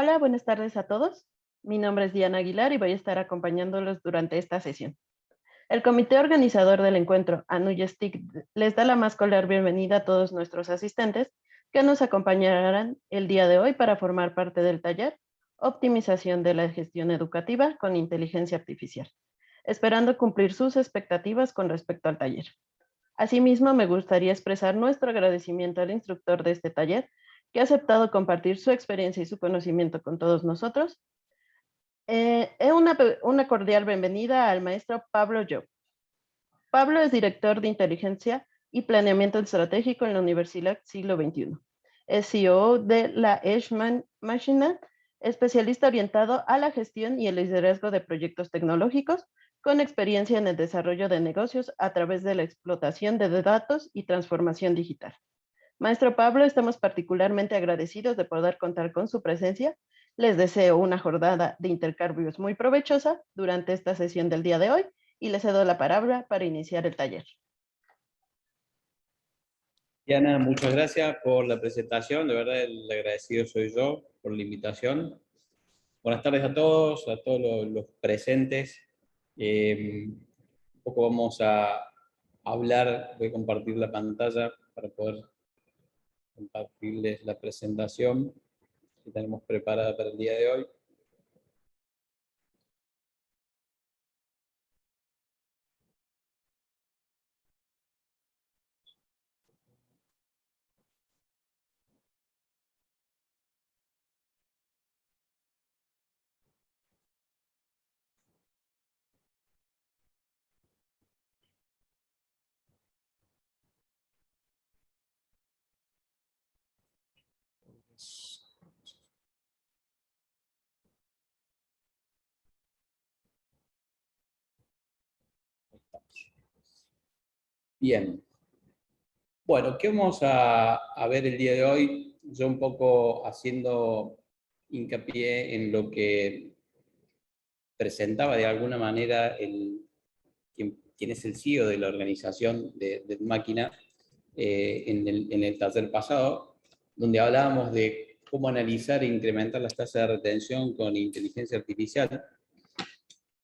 Hola, buenas tardes a todos. Mi nombre es Diana Aguilar y voy a estar acompañándolos durante esta sesión. El comité organizador del encuentro, Anuyestic, les da la más cordial bienvenida a todos nuestros asistentes que nos acompañarán el día de hoy para formar parte del taller Optimización de la gestión educativa con inteligencia artificial, esperando cumplir sus expectativas con respecto al taller. Asimismo, me gustaría expresar nuestro agradecimiento al instructor de este taller, que ha aceptado compartir su experiencia y su conocimiento con todos nosotros. Una cordial bienvenida al maestro Pablo Job. Pablo es director de inteligencia y planeamiento estratégico en la Universidad Siglo XXI. Es CEO de la Edge Machine, especialista orientado a la gestión y el liderazgo de proyectos tecnológicos, con experiencia en el desarrollo de negocios a través de la explotación de datos y transformación digital. Maestro Pablo, estamos particularmente agradecidos de poder contar con su presencia. Les deseo una jornada de intercambios muy provechosa durante esta sesión del día de hoy y les cedo la palabra para iniciar el taller. Diana, muchas gracias por la presentación. De verdad, el agradecido soy yo por la invitación. Buenas tardes a todos los presentes. Un poco vamos a hablar, voy a compartir la pantalla para poder compartirles la presentación que tenemos preparada para el día de hoy. Bien. Bueno, ¿qué vamos a ver el día de hoy? Yo un poco haciendo hincapié en lo que presentaba de alguna manera quien es el CEO de la organización de Máquina en el taller pasado, donde hablábamos de cómo analizar e incrementar las tasas de retención con inteligencia artificial.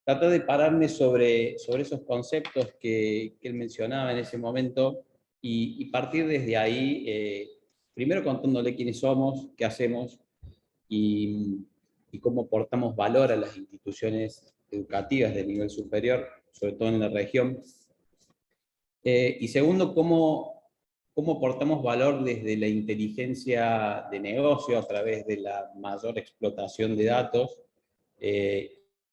Traté de pararme sobre esos conceptos que él mencionaba en ese momento y partir desde ahí, primero contándole quiénes somos, qué hacemos y cómo aportamos valor a las instituciones educativas de nivel superior, sobre todo en la región. Y segundo, cómo aportamos valor desde la inteligencia de negocio a través de la mayor explotación de datos,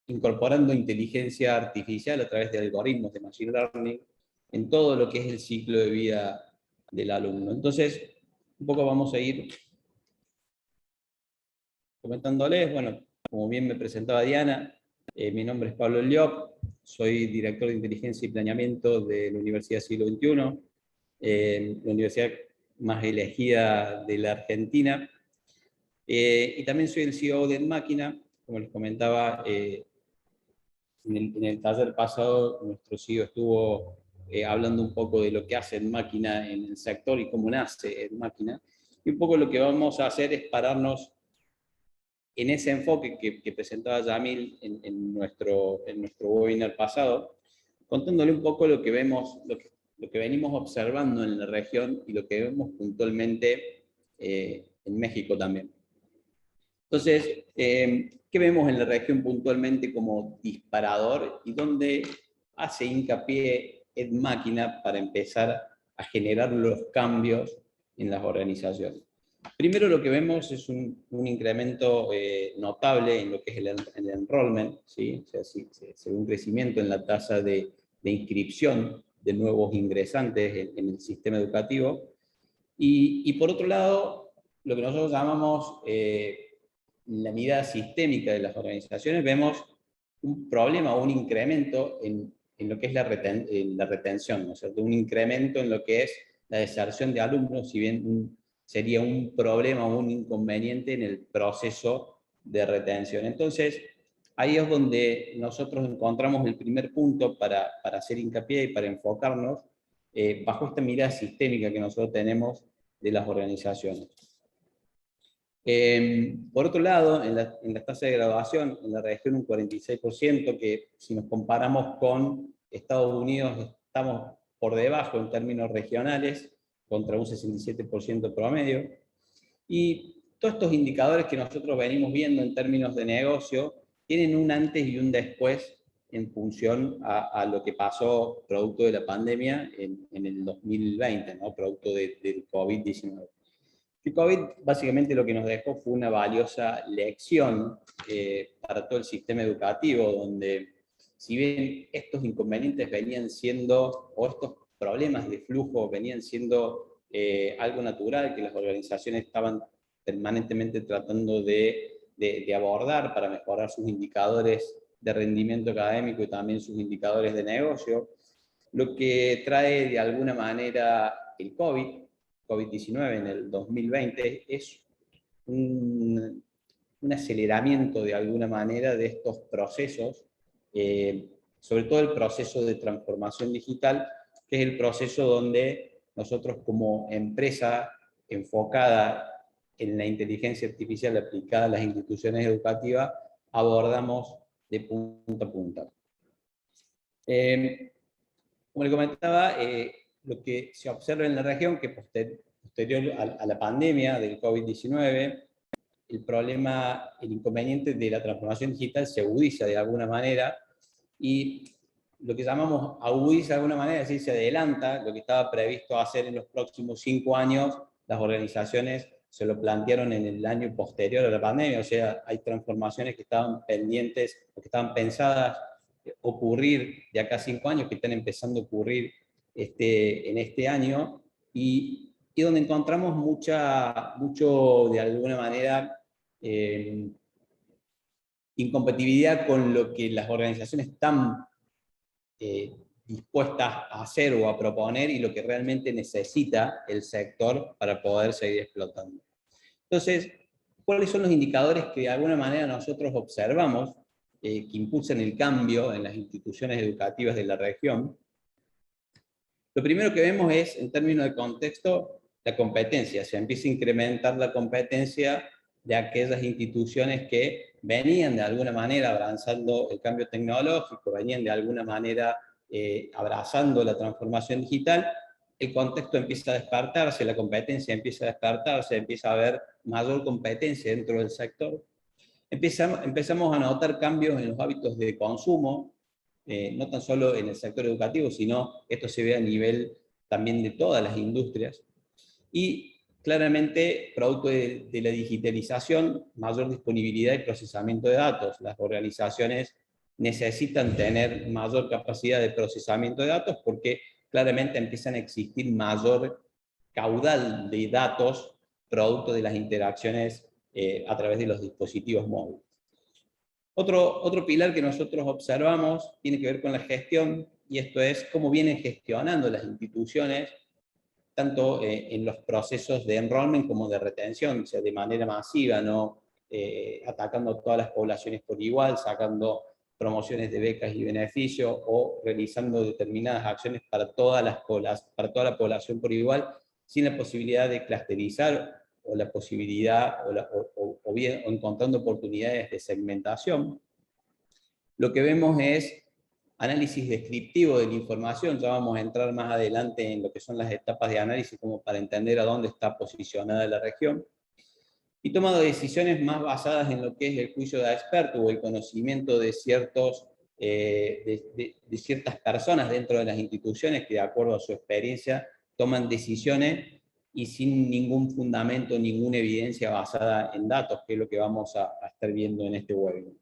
incorporando inteligencia artificial a través de algoritmos de machine learning en todo lo que es el ciclo de vida del alumno. Entonces, un poco vamos a ir comentándoles. Bueno, como bien me presentaba Diana, mi nombre es Pablo Llop, soy director de inteligencia y planeamiento de la Universidad Siglo XXI, la universidad más elegida de la Argentina, y también soy el CEO de Máquina. Como les comentaba, en el taller pasado nuestro CEO estuvo hablando un poco de lo que hace Máquina en el sector y cómo nace Máquina, y un poco lo que vamos a hacer es pararnos en ese enfoque que presentaba Yamil en nuestro webinar pasado, contándole un poco lo que vemos, lo que venimos observando en la región y lo que vemos puntualmente en México también. Entonces, ¿qué vemos en la región puntualmente como disparador y dónde hace hincapié en Máquina para empezar a generar los cambios en las organizaciones? Primero lo que vemos es un incremento notable en lo que es el enrollment, ¿sí? O sea, se ve un crecimiento en la tasa de inscripción de nuevos ingresantes en el sistema educativo. Y por otro lado, lo que nosotros llamamos la mirada sistémica de las organizaciones, vemos un problema o un incremento en lo que es la retención, ¿no es cierto? Un incremento en lo que es la deserción de alumnos, si bien sería un problema o un inconveniente en el proceso de retención. Entonces, ahí es donde nosotros encontramos el primer punto para hacer hincapié y para enfocarnos bajo esta mirada sistémica que nosotros tenemos de las organizaciones. Por otro lado, en la tasa de graduación, en la región un 46%, que si nos comparamos con Estados Unidos estamos por debajo en términos regionales, contra un 67% promedio. Y todos estos indicadores que nosotros venimos viendo en términos de negocio tienen un antes y un después en función a lo que pasó producto de la pandemia en el 2020, ¿no? Producto del COVID-19. El COVID básicamente lo que nos dejó fue una valiosa lección para todo el sistema educativo, donde si bien estos inconvenientes venían siendo, o estos problemas de flujo venían siendo algo natural, que las organizaciones estaban permanentemente tratando de abordar para mejorar sus indicadores de rendimiento académico y también sus indicadores de negocio, lo que trae de alguna manera el COVID-19 en el 2020 es un aceleramiento de alguna manera de estos procesos, sobre todo el proceso de transformación digital, que es el proceso donde nosotros como empresa enfocada en la inteligencia artificial aplicada a las instituciones educativas abordamos de punta a punta. Como le comentaba, lo que se observa en la región, que posterior a la pandemia del COVID-19, el inconveniente de la transformación digital se agudiza de alguna manera, y lo que llamamos agudiza de alguna manera, es decir, se adelanta lo que estaba previsto hacer en los próximos 5 años, las organizaciones se lo plantearon en el año posterior a la pandemia, o sea, hay transformaciones que estaban pendientes, o que estaban pensadas ocurrir de acá a 5 años, que están empezando a ocurrir en este año, y donde encontramos mucho, de alguna manera, incompatibilidad con lo que las organizaciones están dispuestas a hacer o a proponer y lo que realmente necesita el sector para poder seguir explotando. Entonces, ¿cuáles son los indicadores que de alguna manera nosotros observamos que impulsan el cambio en las instituciones educativas de la región? Lo primero que vemos es, en términos de contexto, la competencia. Se empieza a incrementar la competencia de aquellas instituciones que venían de alguna manera abrazando el cambio tecnológico, venían de alguna manera abrazando la transformación digital. El contexto empieza a despertarse, la competencia empieza a despertarse, empieza a haber mayor competencia dentro del sector. Empezamos a notar cambios en los hábitos de consumo, no tan solo en el sector educativo, sino esto se ve a nivel también de todas las industrias. Y claramente, producto de la digitalización, mayor disponibilidad y procesamiento de datos. Las organizaciones necesitan tener mayor capacidad de procesamiento de datos porque claramente empiezan a existir mayor caudal de datos producto de las interacciones a través de los dispositivos móviles. Otro pilar que nosotros observamos tiene que ver con la gestión, y esto es cómo vienen gestionando las instituciones, tanto en los procesos de enrollment como de retención, o sea, de manera masiva, no atacando a todas las poblaciones por igual, sacando promociones de becas y beneficios, o realizando determinadas acciones para toda la población por igual, sin la posibilidad de clusterizar, o la posibilidad, o bien encontrando oportunidades de segmentación. Lo que vemos es análisis descriptivo de la información. Ya vamos a entrar más adelante en lo que son las etapas de análisis, como para entender a dónde está posicionada la región. Y toma decisiones más basadas en lo que es el juicio de experto, o el conocimiento de ciertas personas dentro de las instituciones que, de acuerdo a su experiencia, toman decisiones y sin ningún fundamento, ninguna evidencia basada en datos, que es lo que vamos a estar viendo en este webinar.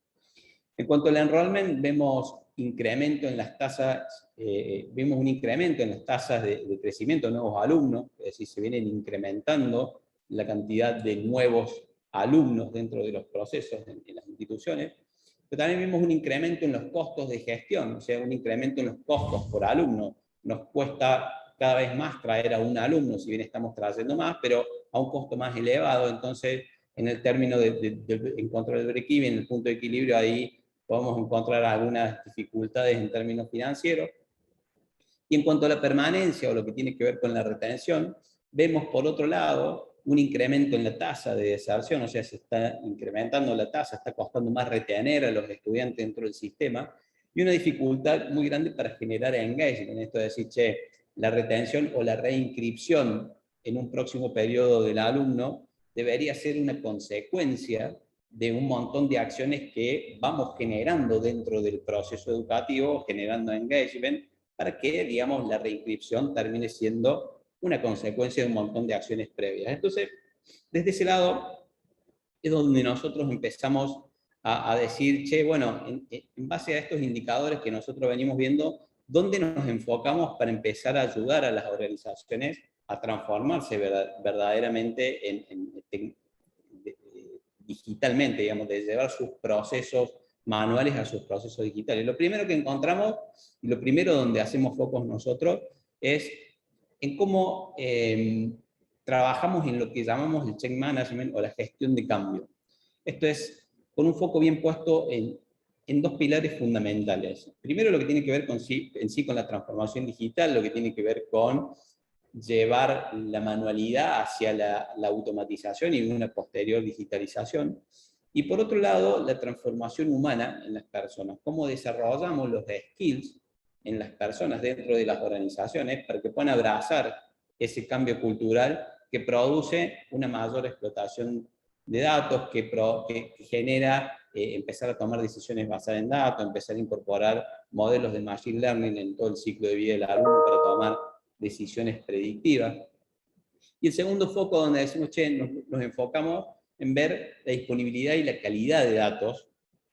En cuanto al enrollment, vemos incremento en las tasas, vemos un incremento en las tasas de crecimiento de nuevos alumnos, es decir, se vienen incrementando la cantidad de nuevos alumnos dentro de los procesos en las instituciones, pero también vemos un incremento en los costos de gestión, o sea, un incremento en los costos por alumno. Nos cuesta cada vez más traer a un alumno, si bien estamos trayendo más, pero a un costo más elevado. Entonces, en el término de encontrar el break-even, el punto de equilibrio, ahí podemos encontrar algunas dificultades en términos financieros. Y en cuanto a la permanencia, o lo que tiene que ver con la retención, vemos por otro lado un incremento en la tasa de deserción, o sea, se está incrementando la tasa, está costando más retener a los estudiantes dentro del sistema, y una dificultad muy grande para generar engagement, esto es decir, che, la retención o la reinscripción en un próximo periodo del alumno debería ser una consecuencia de un montón de acciones que vamos generando dentro del proceso educativo, generando engagement, para que, digamos, la reinscripción termine siendo una consecuencia de un montón de acciones previas. Entonces, desde ese lado es donde nosotros empezamos a decir, che, bueno, en base a estos indicadores que nosotros venimos viendo, ¿dónde nos enfocamos para empezar a ayudar a las organizaciones a transformarse verdaderamente digitalmente, digamos, de llevar sus procesos manuales a sus procesos digitales? Lo primero que encontramos, y lo primero donde hacemos focos nosotros, es en cómo trabajamos en lo que llamamos el change management o la gestión de cambio. Esto es con un foco bien puesto en dos pilares fundamentales. Primero, lo que tiene que ver en sí con la transformación digital, lo que tiene que ver con llevar la manualidad hacia la automatización y una posterior digitalización. Y por otro lado, la transformación humana en las personas, cómo desarrollamos los skills en las personas dentro de las organizaciones para que puedan abrazar ese cambio cultural que produce una mayor explotación de datos, que genera empezar a tomar decisiones basadas en datos, empezar a incorporar modelos de machine learning en todo el ciclo de vida del alumno para tomar decisiones predictivas. Y el segundo foco donde decimos, che, nos enfocamos en ver la disponibilidad y la calidad de datos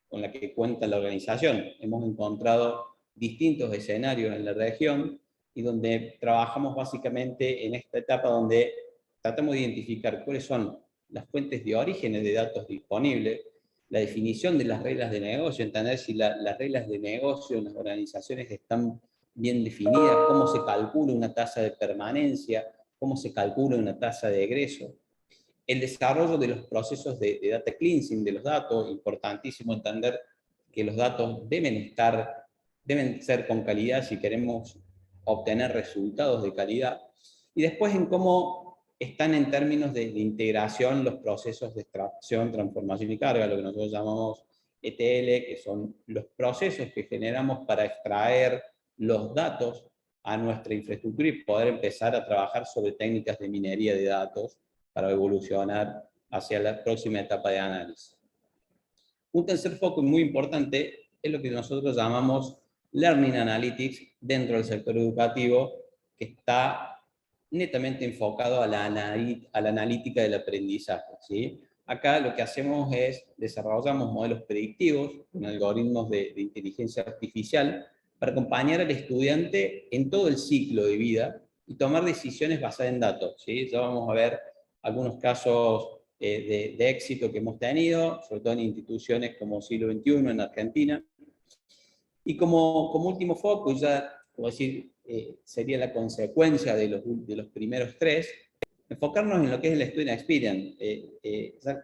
con la que cuenta la organización. Hemos encontrado distintos escenarios en la región y donde trabajamos básicamente en esta etapa donde tratamos de identificar cuáles son las fuentes de orígenes de datos disponibles, la definición de las reglas de negocio, entender si las reglas de negocio en las organizaciones están bien definidas, cómo se calcula una tasa de permanencia, cómo se calcula una tasa de egreso. El desarrollo de los procesos de data cleansing de los datos, importantísimo entender que los datos deben ser con calidad si queremos obtener resultados de calidad. Y después en cómo están en términos de integración los procesos de extracción, transformación y carga, lo que nosotros llamamos ETL, que son los procesos que generamos para extraer los datos a nuestra infraestructura y poder empezar a trabajar sobre técnicas de minería de datos para evolucionar hacia la próxima etapa de análisis. Un tercer foco muy importante es lo que nosotros llamamos Learning Analytics dentro del sector educativo, que está netamente enfocado a la analítica del aprendizaje, ¿sí? Acá lo que hacemos es desarrollamos modelos predictivos con algoritmos de inteligencia artificial para acompañar al estudiante en todo el ciclo de vida y tomar decisiones basadas en datos, ¿sí? Ya vamos a ver algunos casos de éxito que hemos tenido, sobre todo en instituciones como Siglo XXI en Argentina. Y como último foco, ya como decir, sería la consecuencia de los primeros tres, enfocarnos en lo que es el Student Experience.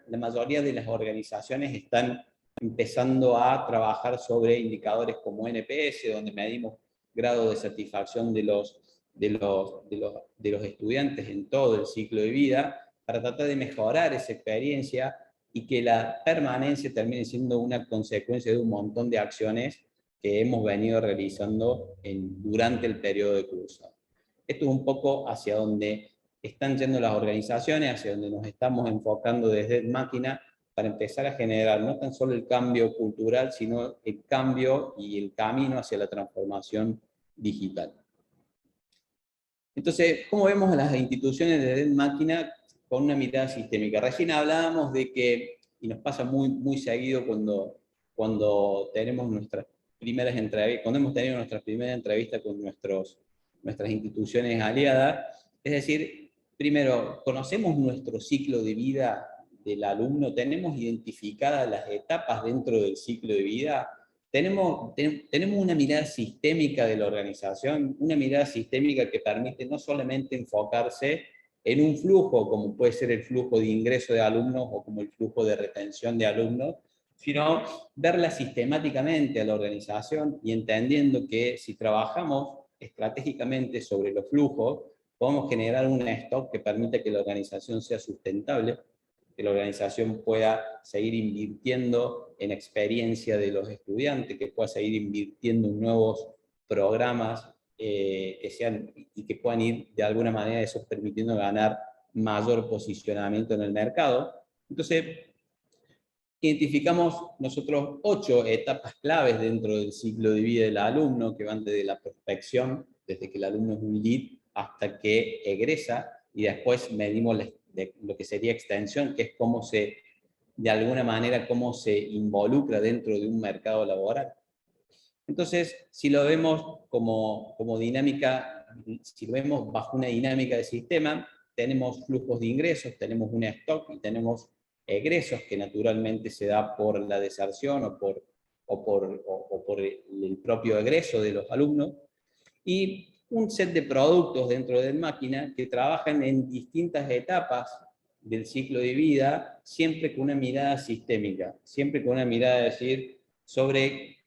La mayoría de las organizaciones están empezando a trabajar sobre indicadores como NPS, donde medimos grado de satisfacción de los estudiantes en todo el ciclo de vida, para tratar de mejorar esa experiencia y que la permanencia termine siendo una consecuencia de un montón de acciones que hemos venido realizando durante el periodo de curso. Esto es un poco hacia donde están yendo las organizaciones, hacia donde nos estamos enfocando desde Máquina para empezar a generar no tan solo el cambio cultural, sino el cambio y el camino hacia la transformación digital. Entonces, ¿cómo vemos a las instituciones de Máquina con una mirada sistémica? Recién hablábamos de que, y nos pasa muy seguido cuando tenemos nuestras primeras entrevistas, cuando hemos tenido nuestras primeras entrevistas con nuestras instituciones aliadas, es decir, primero, conocemos nuestro ciclo de vida del alumno, tenemos identificadas las etapas dentro del ciclo de vida, tenemos una mirada sistémica de la organización, una mirada sistémica que permite no solamente enfocarse en un flujo, como puede ser el flujo de ingreso de alumnos o como el flujo de retención de alumnos, sino verla sistemáticamente a la organización y entendiendo que si trabajamos estratégicamente sobre los flujos, podemos generar un stock que permita que la organización sea sustentable, que la organización pueda seguir invirtiendo en experiencia de los estudiantes, que pueda seguir invirtiendo en nuevos programas y que puedan ir de alguna manera eso permitiendo ganar mayor posicionamiento en el mercado. Entonces, identificamos nosotros 8 etapas claves dentro del ciclo de vida del alumno, que van desde la prospección, desde que el alumno es un lead hasta que egresa, y después medimos lo que sería extensión, que es cómo de alguna manera, cómo se involucra dentro de un mercado laboral. Entonces, si lo vemos como dinámica, si lo vemos bajo una dinámica de sistema, tenemos flujos de ingresos, tenemos un stock y tenemos egresos, que naturalmente se da por la deserción o por el propio egreso de los alumnos, y un set de productos dentro de máquina que trabajan en distintas etapas del ciclo de vida, siempre con una mirada sistémica, siempre con una mirada de decir sobre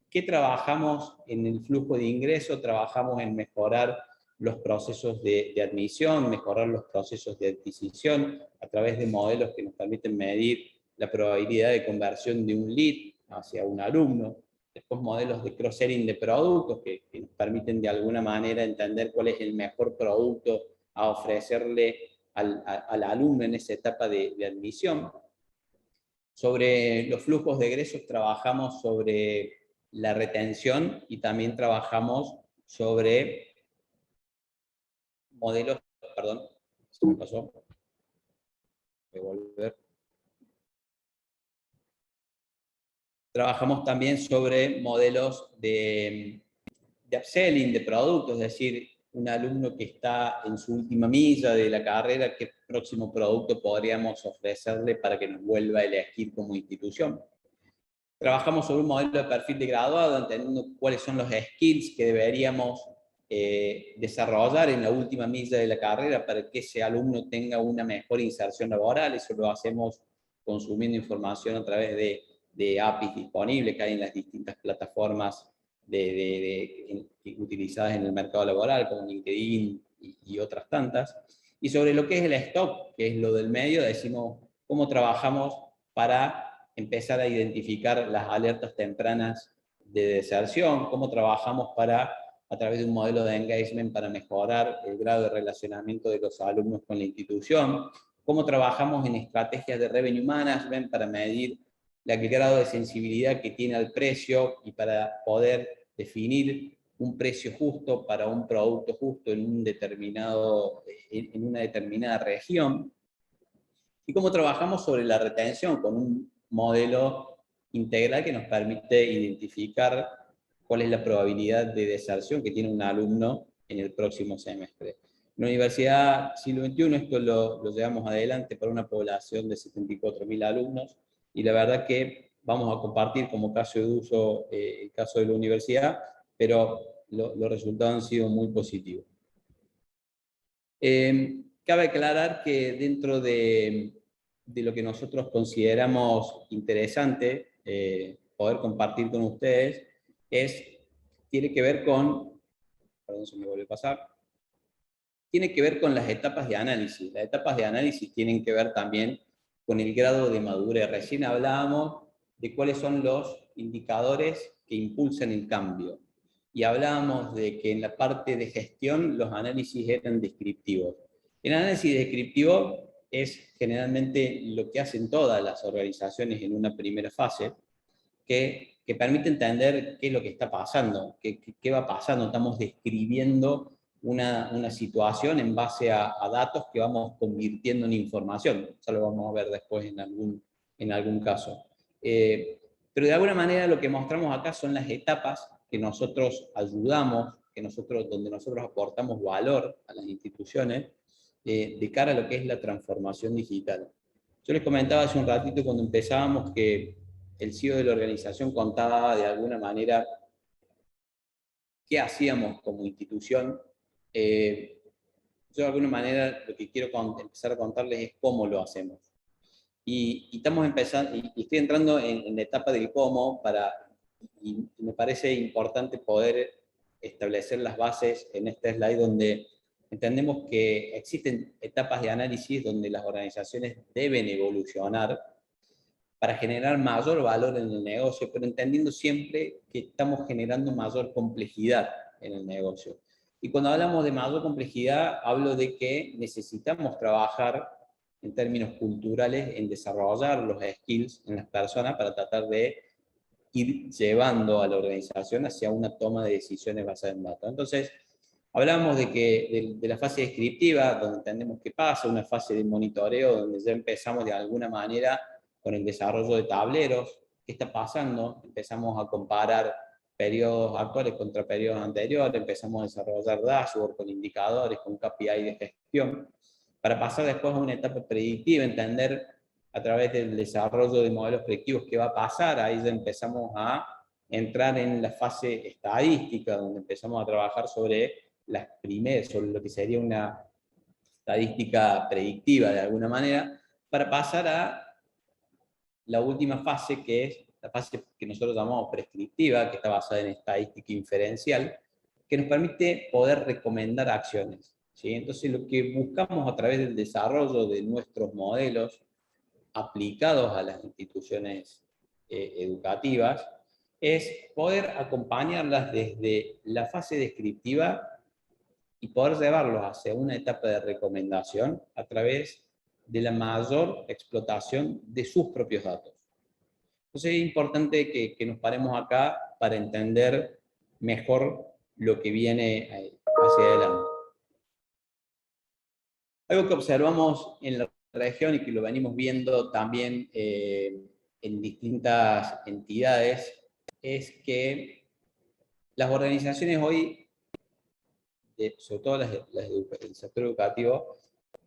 qué trabajamos en el flujo de ingreso, trabajamos en mejorar los procesos de admisión, mejorar los procesos de adquisición a través de modelos que nos permiten medir la probabilidad de conversión de un lead hacia un alumno. Después modelos de cross-selling de productos que nos permiten de alguna manera entender cuál es el mejor producto a ofrecerle al alumno en esa etapa de admisión. Sobre los flujos de egresos trabajamos sobre la retención y también trabajamos sobre modelos, perdón, se me pasó, voy a volver. Trabajamos también sobre modelos de upselling de productos, es decir, un alumno que está en su última milla de la carrera, ¿qué próximo producto podríamos ofrecerle para que nos vuelva a elegir como institución? Trabajamos sobre un modelo de perfil de graduado, entendiendo cuáles son los skills que deberíamos desarrollar en la última milla de la carrera para que ese alumno tenga una mejor inserción laboral. Eso lo hacemos consumiendo información a través de APIs disponibles que hay en las distintas plataformas utilizadas en el mercado laboral, como LinkedIn y otras tantas. Y sobre lo que es el stock, que es lo del medio, decimos cómo trabajamos para empezar a identificar las alertas tempranas de deserción, cómo trabajamos a través de un modelo de engagement para mejorar el grado de relacionamiento de los alumnos con la institución, cómo trabajamos en estrategias de revenue management para medir el grado de sensibilidad que tiene al precio y para poder definir un precio justo para un producto justo en una determinada región, y cómo trabajamos sobre la retención con un modelo integral que nos permite identificar cuál es la probabilidad de deserción que tiene un alumno en el próximo semestre. En la Universidad Siglo XXI esto lo llevamos adelante para una población de 74.000 alumnos, y la verdad que vamos a compartir como caso de uso el caso de la universidad, pero los resultados han sido muy positivos. Cabe aclarar que dentro de lo que nosotros consideramos interesante poder compartir con ustedes tiene que ver con, perdón, se me vuelve a pasar, tiene que ver con las etapas de análisis. Las etapas de análisis tienen que ver también con el grado de madurez. Recién hablábamos de cuáles son los indicadores que impulsan el cambio. Y hablábamos de que en la parte de gestión los análisis eran descriptivos. El análisis descriptivo es generalmente lo que hacen todas las organizaciones en una primera fase, que permite entender qué es lo que está pasando, qué va pasando. Estamos describiendo una situación en base a datos que vamos convirtiendo en información. Ya lo vamos a ver después en algún caso. Pero de alguna manera lo que mostramos acá son las etapas que nosotros ayudamos, donde nosotros aportamos valor a las instituciones de cara a lo que es la transformación digital. Yo les comentaba hace un ratito cuando empezábamos que el CEO de la organización contaba de alguna manera qué hacíamos como institución. Yo de alguna manera lo que quiero empezar a contarles es cómo lo hacemos. Y estamos empezando, y estoy entrando en la etapa del cómo, y me parece importante poder establecer las bases en este slide donde entendemos que existen etapas de análisis donde las organizaciones deben evolucionar para generar mayor valor en el negocio, pero entendiendo siempre que estamos generando mayor complejidad en el negocio. Y cuando hablamos de mayor complejidad, hablo de que necesitamos trabajar en términos culturales en desarrollar los skills en las personas para tratar de ir llevando a la organización hacia una toma de decisiones basada en datos. Entonces, hablamos de la fase descriptiva, donde entendemos qué pasa, una fase de monitoreo, donde ya empezamos de alguna manera con el desarrollo de tableros, qué está pasando, empezamos a comparar periodos actuales contra periodos anteriores, empezamos a desarrollar dashboard con indicadores, con KPI de gestión, para pasar después a una etapa predictiva, entender a través del desarrollo de modelos predictivos qué va a pasar. Ahí ya empezamos a entrar en la fase estadística, donde empezamos a trabajar sobre sobre lo que sería una estadística predictiva de alguna manera, para pasar a la última fase, que es la fase que nosotros llamamos prescriptiva, que está basada en estadística inferencial, que nos permite poder recomendar acciones, ¿sí? Entonces, lo que buscamos a través del desarrollo de nuestros modelos aplicados a las instituciones educativas es poder acompañarlas desde la fase descriptiva y poder llevarlos hacia una etapa de recomendación a través de la mayor explotación de sus propios datos. Entonces es importante que nos paremos acá para entender mejor lo que viene hacia adelante. Algo que observamos en la región y que lo venimos viendo también en distintas entidades es que las organizaciones hoy, sobre todo las del sector educativo,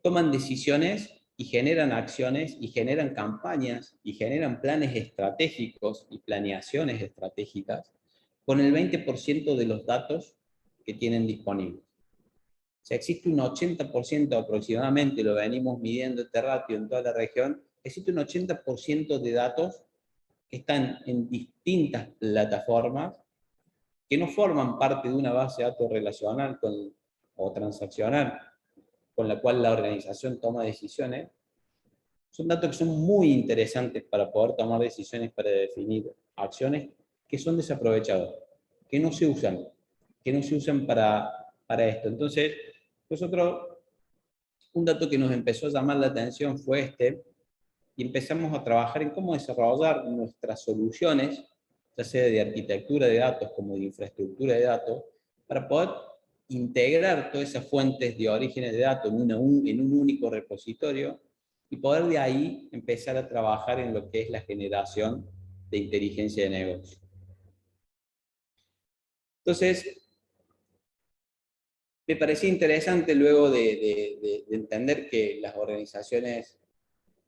toman decisiones y generan acciones y generan campañas y generan planes estratégicos y planeaciones estratégicas con el 20% de los datos que tienen disponibles. O sea, existe un 80% aproximadamente, lo venimos midiendo este ratio en toda la región, existe un 80% de datos que están en distintas plataformas que no forman parte de una base de datos relacional o transaccional con la cual la organización toma decisiones. Son datos que son muy interesantes para poder tomar decisiones para definir acciones que son desaprovechadas, que no se usan para esto. Entonces, nosotros, un dato que nos empezó a llamar la atención fue este, y empezamos a trabajar en cómo desarrollar nuestras soluciones, ya sea de arquitectura de datos como de infraestructura de datos, para poder integrar todas esas fuentes de orígenes de datos en un único repositorio y poder de ahí empezar a trabajar en lo que es la generación de inteligencia de negocio. Entonces, me parecía interesante luego de entender que las organizaciones,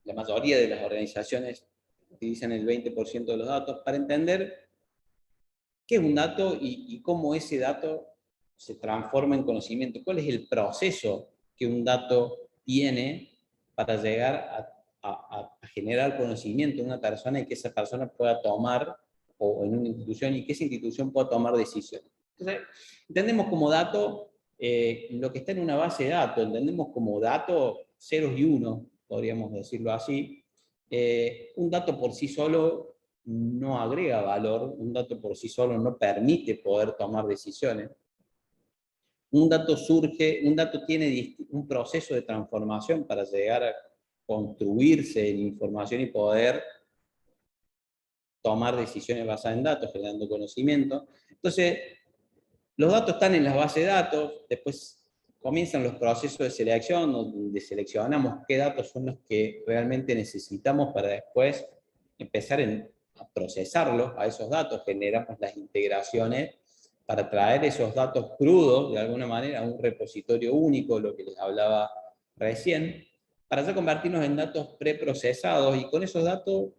la mayoría de las organizaciones utilizan el 20% de los datos, para entender qué es un dato y cómo ese dato se transforma en conocimiento. ¿Cuál es el proceso que un dato tiene para llegar a generar conocimiento en una persona y que esa persona pueda tomar, o en una institución, y que esa institución pueda tomar decisiones? Entonces, entendemos como dato lo que está en una base de datos, entendemos como dato ceros y unos, podríamos decirlo así. Un dato por sí solo no agrega valor, un dato por sí solo no permite poder tomar decisiones. Un dato tiene un proceso de transformación para llegar a construirse en información y poder tomar decisiones basadas en datos, generando conocimiento. Entonces, los datos están en las bases de datos, después comienzan los procesos de selección, donde seleccionamos qué datos son los que realmente necesitamos para después empezar a procesarlos, a esos datos, generamos las integraciones para traer esos datos crudos, de alguna manera, a un repositorio único, lo que les hablaba recién, para ya convertirnos en datos preprocesados, y con esos datos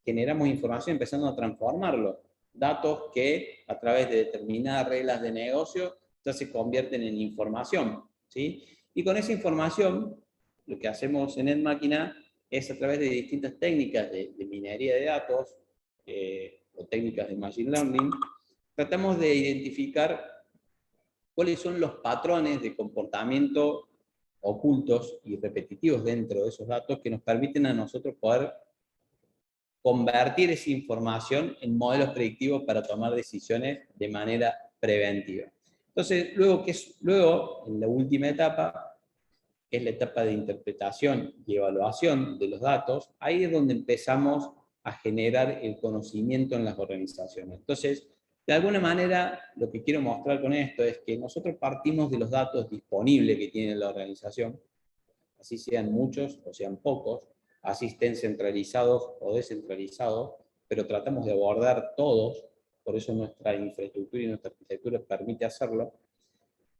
generamos información empezando a transformarlo. Datos que a través de determinadas reglas de negocio ya se convierten en información, ¿sí? Y con esa información, lo que hacemos en NetMáquina es, a través de distintas técnicas de minería de datos o técnicas de Machine Learning, tratamos de identificar cuáles son los patrones de comportamiento ocultos y repetitivos dentro de esos datos que nos permiten a nosotros poder convertir esa información en modelos predictivos para tomar decisiones de manera preventiva. Entonces, luego en la última etapa, que es la etapa de interpretación y evaluación de los datos, ahí es donde empezamos a generar el conocimiento en las organizaciones. Entonces, de alguna manera, lo que quiero mostrar con esto es que nosotros partimos de los datos disponibles que tiene la organización, así sean muchos o sean pocos, así estén centralizados o descentralizados, pero tratamos de abordar todos, por eso nuestra infraestructura y nuestra arquitectura permite hacerlo,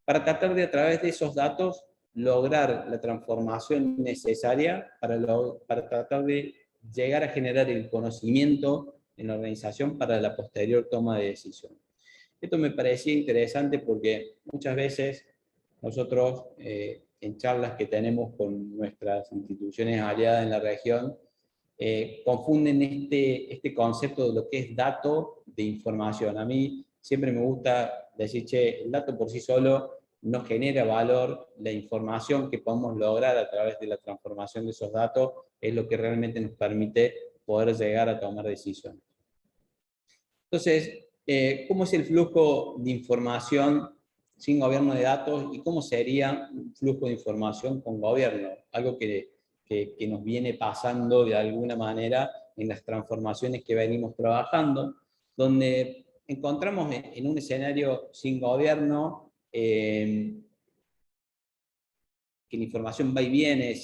para tratar de, a través de esos datos, lograr la transformación necesaria para tratar de llegar a generar el conocimiento en la organización para la posterior toma de decisiones. Esto me parecía interesante porque muchas veces nosotros, en charlas que tenemos con nuestras instituciones aliadas en la región, confunden este concepto de lo que es dato de información. A mí siempre me gusta decir, che, el dato por sí solo no genera valor, la información que podemos lograr a través de la transformación de esos datos es lo que realmente nos permite poder llegar a tomar decisiones. Entonces, ¿cómo es el flujo de información sin gobierno de datos y cómo sería un flujo de información con gobierno? Algo que nos viene pasando de alguna manera en las transformaciones que venimos trabajando, donde encontramos en un escenario sin gobierno que la información va y viene,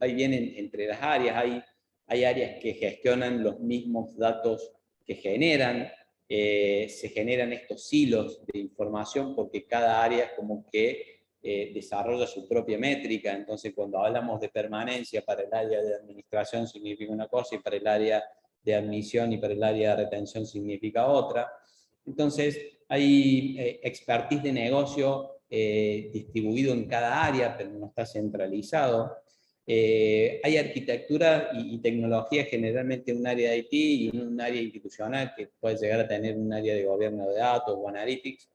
va y viene entre las áreas, hay áreas que gestionan los mismos datos que generan, se generan estos silos de información porque cada área como que desarrolla su propia métrica. Entonces cuando hablamos de permanencia para el área de administración significa una cosa y para el área de admisión y para el área de retención significa otra. Entonces hay expertise de negocio distribuido en cada área, pero no está centralizado. Hay arquitectura y tecnología generalmente en un área de IT y en un área institucional que puede llegar a tener un área de gobierno de datos o analytics.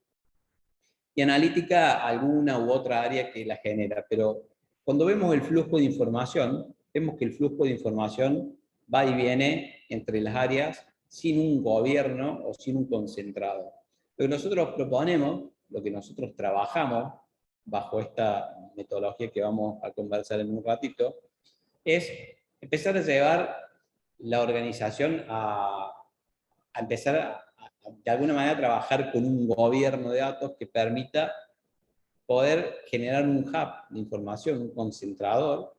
Y analítica alguna u otra área que la genera, pero cuando vemos el flujo de información, vemos que el flujo de información va y viene entre las áreas sin un gobierno o sin un concentrado. Lo que nosotros proponemos, lo que nosotros trabajamos bajo esta metodología que vamos a conversar en un ratito, es empezar a llevar la organización a empezar de alguna manera a trabajar con un gobierno de datos que permita poder generar un hub de información, un concentrador,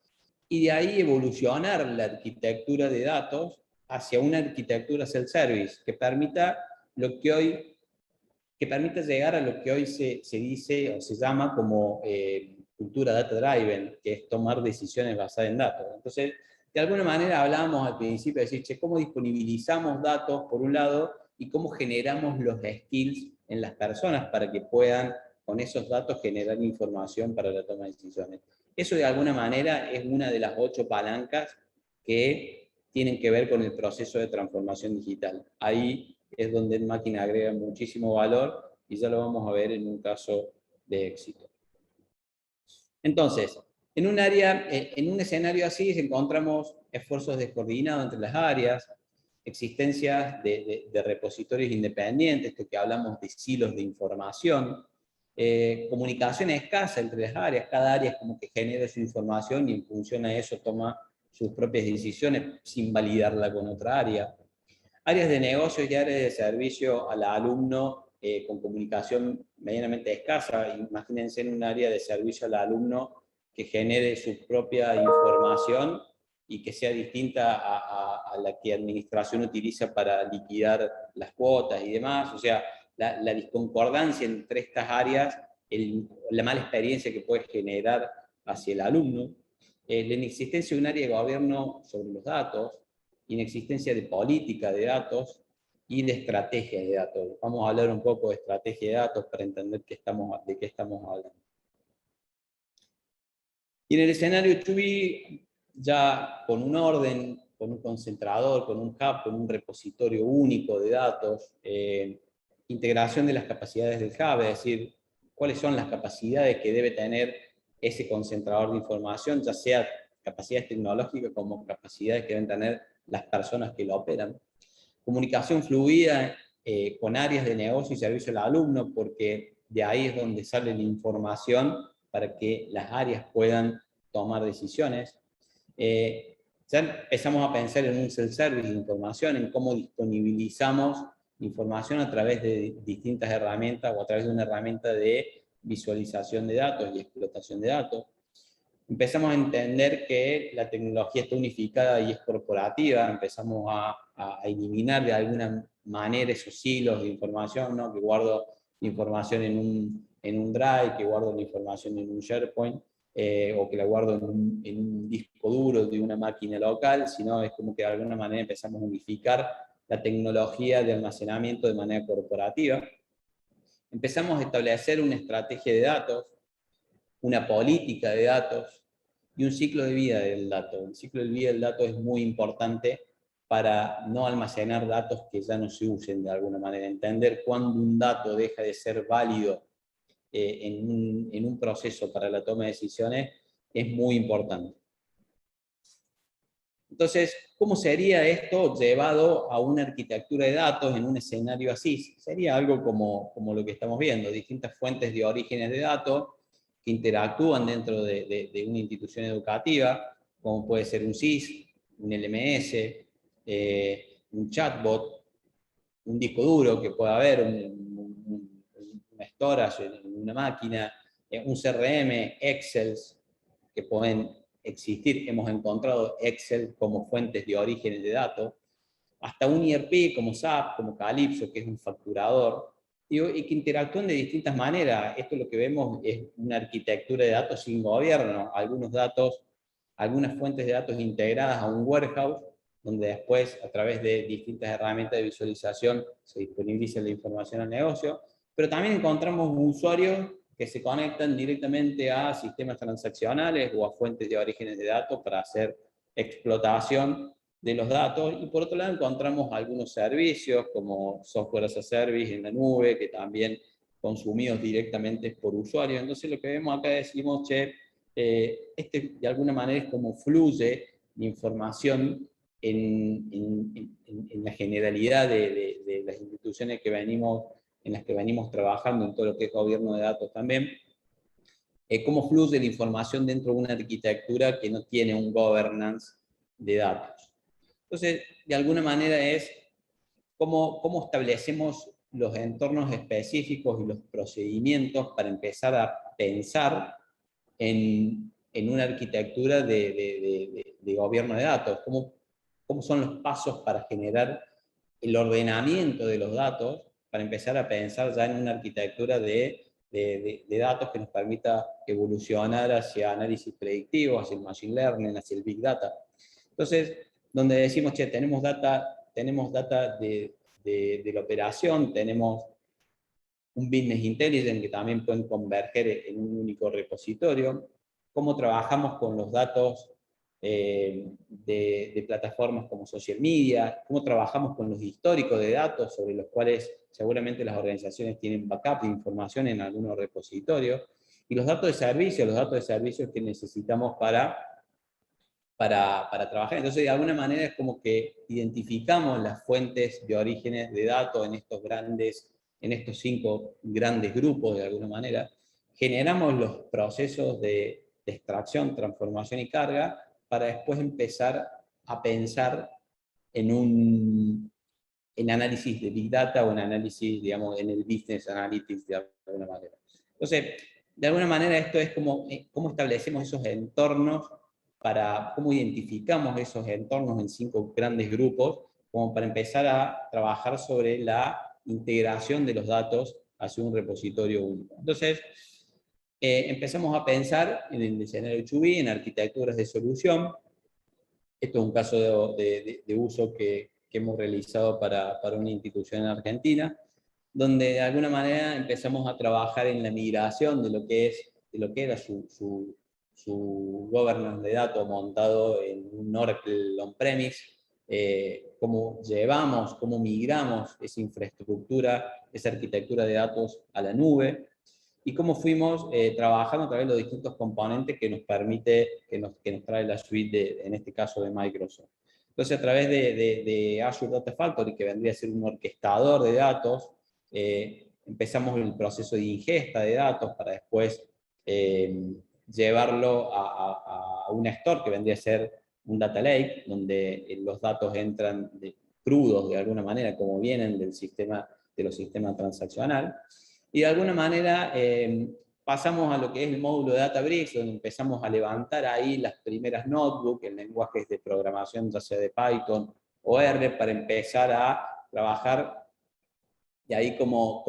y de ahí evolucionar la arquitectura de datos hacia una arquitectura self-service que permita llegar a lo que hoy se dice o se llama como cultura data-driven, que es tomar decisiones basadas en datos. Entonces, de alguna manera hablábamos al principio de decir, che, ¿cómo disponibilizamos datos por un lado y cómo generamos los skills en las personas para que puedan con esos datos generar información para la toma de decisiones? Eso de alguna manera es una de las 8 palancas que tienen que ver con el proceso de transformación digital. Ahí es donde el máquina agrega muchísimo valor y ya lo vamos a ver en un caso de éxito. Entonces, en un escenario así encontramos esfuerzos descoordinados entre las áreas, existencias de repositorios independientes, esto que hablamos de silos de información, comunicación escasa entre las áreas, cada área es como que genera su información y en función a eso toma sus propias decisiones sin validarla con otra área. Áreas de negocio y áreas de servicio al alumno con comunicación medianamente escasa. Imagínense en un área de servicio al alumno que genere su propia información y que sea distinta a la que administración utiliza para liquidar las cuotas y demás. O sea, la disconcordancia entre estas áreas, la mala experiencia que puede generar hacia el alumno, la inexistencia de un área de gobierno sobre los datos, inexistencia de política de datos y de estrategia de datos. Vamos a hablar un poco de estrategia de datos para entender de qué estamos hablando. Y en el escenario 2B, ya con un orden, con un concentrador, con un hub, con un repositorio único de datos, integración de las capacidades del hub, es decir, cuáles son las capacidades que debe tener ese concentrador de información, ya sea capacidades tecnológicas como capacidades que deben tener las personas que lo operan. Comunicación fluida con áreas de negocio y servicio al alumno, porque de ahí es donde sale la información para que las áreas puedan tomar decisiones. Ya empezamos a pensar en un self-service de información, en cómo disponibilizamos información a través de distintas herramientas o a través de una herramienta de visualización de datos y explotación de datos. Empezamos a entender que la tecnología está unificada y es corporativa, empezamos a eliminar de alguna manera esos hilos de información, ¿no? Que guardo información en un Drive, que guardo la información en un SharePoint, o que la guardo en un disco duro de una máquina local, sino es como que de alguna manera empezamos a unificar la tecnología de almacenamiento de manera corporativa. Empezamos a establecer una estrategia de datos, una política de datos y un ciclo de vida del dato. El ciclo de vida del dato es muy importante para no almacenar datos que ya no se usen de alguna manera. Entender cuándo un dato deja de ser válido en un proceso para la toma de decisiones es muy importante. Entonces, ¿cómo sería esto llevado a una arquitectura de datos en un escenario así? Sería algo como lo que estamos viendo, distintas fuentes de orígenes de datos que interactúan dentro de una institución educativa, como puede ser un SIS, un LMS, un chatbot, un disco duro que pueda haber, una storage en una máquina, un CRM, Excel, que pueden existir. Hemos encontrado Excel como fuentes de orígenes de datos, hasta un ERP como SAP, como Calypso, que es un facturador, y que interactúan de distintas maneras. Esto lo que vemos es una arquitectura de datos sin gobierno, algunas fuentes de datos integradas a un warehouse, donde después, a través de distintas herramientas de visualización, se disponibiliza la información al negocio, pero también encontramos usuarios que se conectan directamente a sistemas transaccionales o a fuentes de orígenes de datos para hacer explotación de los datos, y por otro lado encontramos algunos servicios como software as a service en la nube, que también consumidos directamente por usuarios. Entonces lo que vemos acá decimos, che, de alguna manera es como fluye la información en la generalidad de las instituciones en las que venimos trabajando, en todo lo que es gobierno de datos también, cómo fluye la información dentro de una arquitectura que no tiene un governance de datos. Entonces, de alguna manera es cómo establecemos los entornos específicos y los procedimientos para empezar a pensar en una arquitectura de gobierno de datos, cómo son los pasos para generar el ordenamiento de los datos, para empezar a pensar ya en una arquitectura de datos que nos permita evolucionar hacia análisis predictivo, hacia el machine learning, hacia el big data. Entonces, donde decimos, che, tenemos data de la operación, tenemos un business intelligence que también pueden converger en un único repositorio, cómo trabajamos con los datos de plataformas como social media, cómo trabajamos con los históricos de datos sobre los cuales seguramente las organizaciones tienen backup de información en algunos repositorios, y los datos de servicios que necesitamos para trabajar. Entonces, de alguna manera es como que identificamos las fuentes de orígenes de datos en estos 5 grandes grupos, de alguna manera, generamos los procesos de extracción, transformación y carga, para después empezar a pensar en análisis de Big Data o en análisis, digamos, en el Business Analytics de alguna manera. Entonces, de alguna manera esto es cómo establecemos esos entornos, cómo identificamos esos entornos en 5 grandes grupos, como para empezar a trabajar sobre la integración de los datos hacia un repositorio único. Entonces, empezamos a pensar en el escenario Chubí, en arquitecturas de solución. Esto es un caso de uso que hemos realizado para una institución en Argentina, donde de alguna manera empezamos a trabajar en la migración de lo que era su governance de datos montado en un Oracle on-premise cómo llevamos, cómo migramos esa infraestructura, esa arquitectura de datos a la nube, y cómo fuimos trabajando a través de los distintos componentes que nos permite, que nos trae la suite, en este caso de Microsoft. Entonces, a través de Azure Data Factory, que vendría a ser un orquestador de datos, empezamos el proceso de ingesta de datos para después llevarlo a un store que vendría a ser un data lake, donde los datos entran crudos de alguna manera, como vienen del sistema, de los sistemas transaccional. Y de alguna manera pasamos a lo que es el módulo de Databricks, donde empezamos a levantar ahí las primeras notebooks en lenguajes de programación, ya sea de Python o R, para empezar a trabajar de ahí como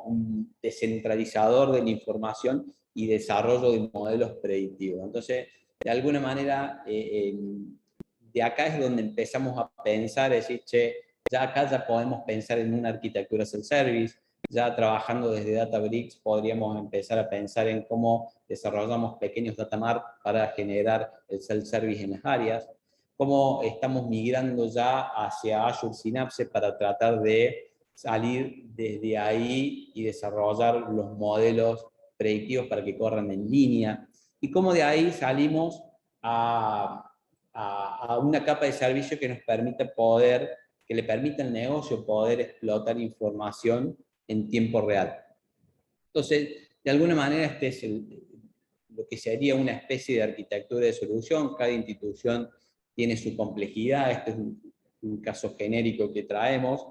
un descentralizador de la información y desarrollo de modelos predictivos. Entonces, de alguna manera, de acá es donde empezamos a pensar, decir, che, ya acá ya podemos pensar en una arquitectura self-service, ya trabajando desde Databricks podríamos empezar a pensar en cómo desarrollamos pequeños datamart para generar el self-service en las áreas, cómo estamos migrando ya hacia Azure Synapse para tratar de salir desde ahí y desarrollar los modelos predictivos para que corran en línea, y cómo de ahí salimos a una capa de servicio que nos permita que le permita al negocio poder explotar información en tiempo real. Entonces, de alguna manera, este es lo que sería una especie de arquitectura de solución. Cada institución tiene su complejidad. Este es un caso genérico que traemos.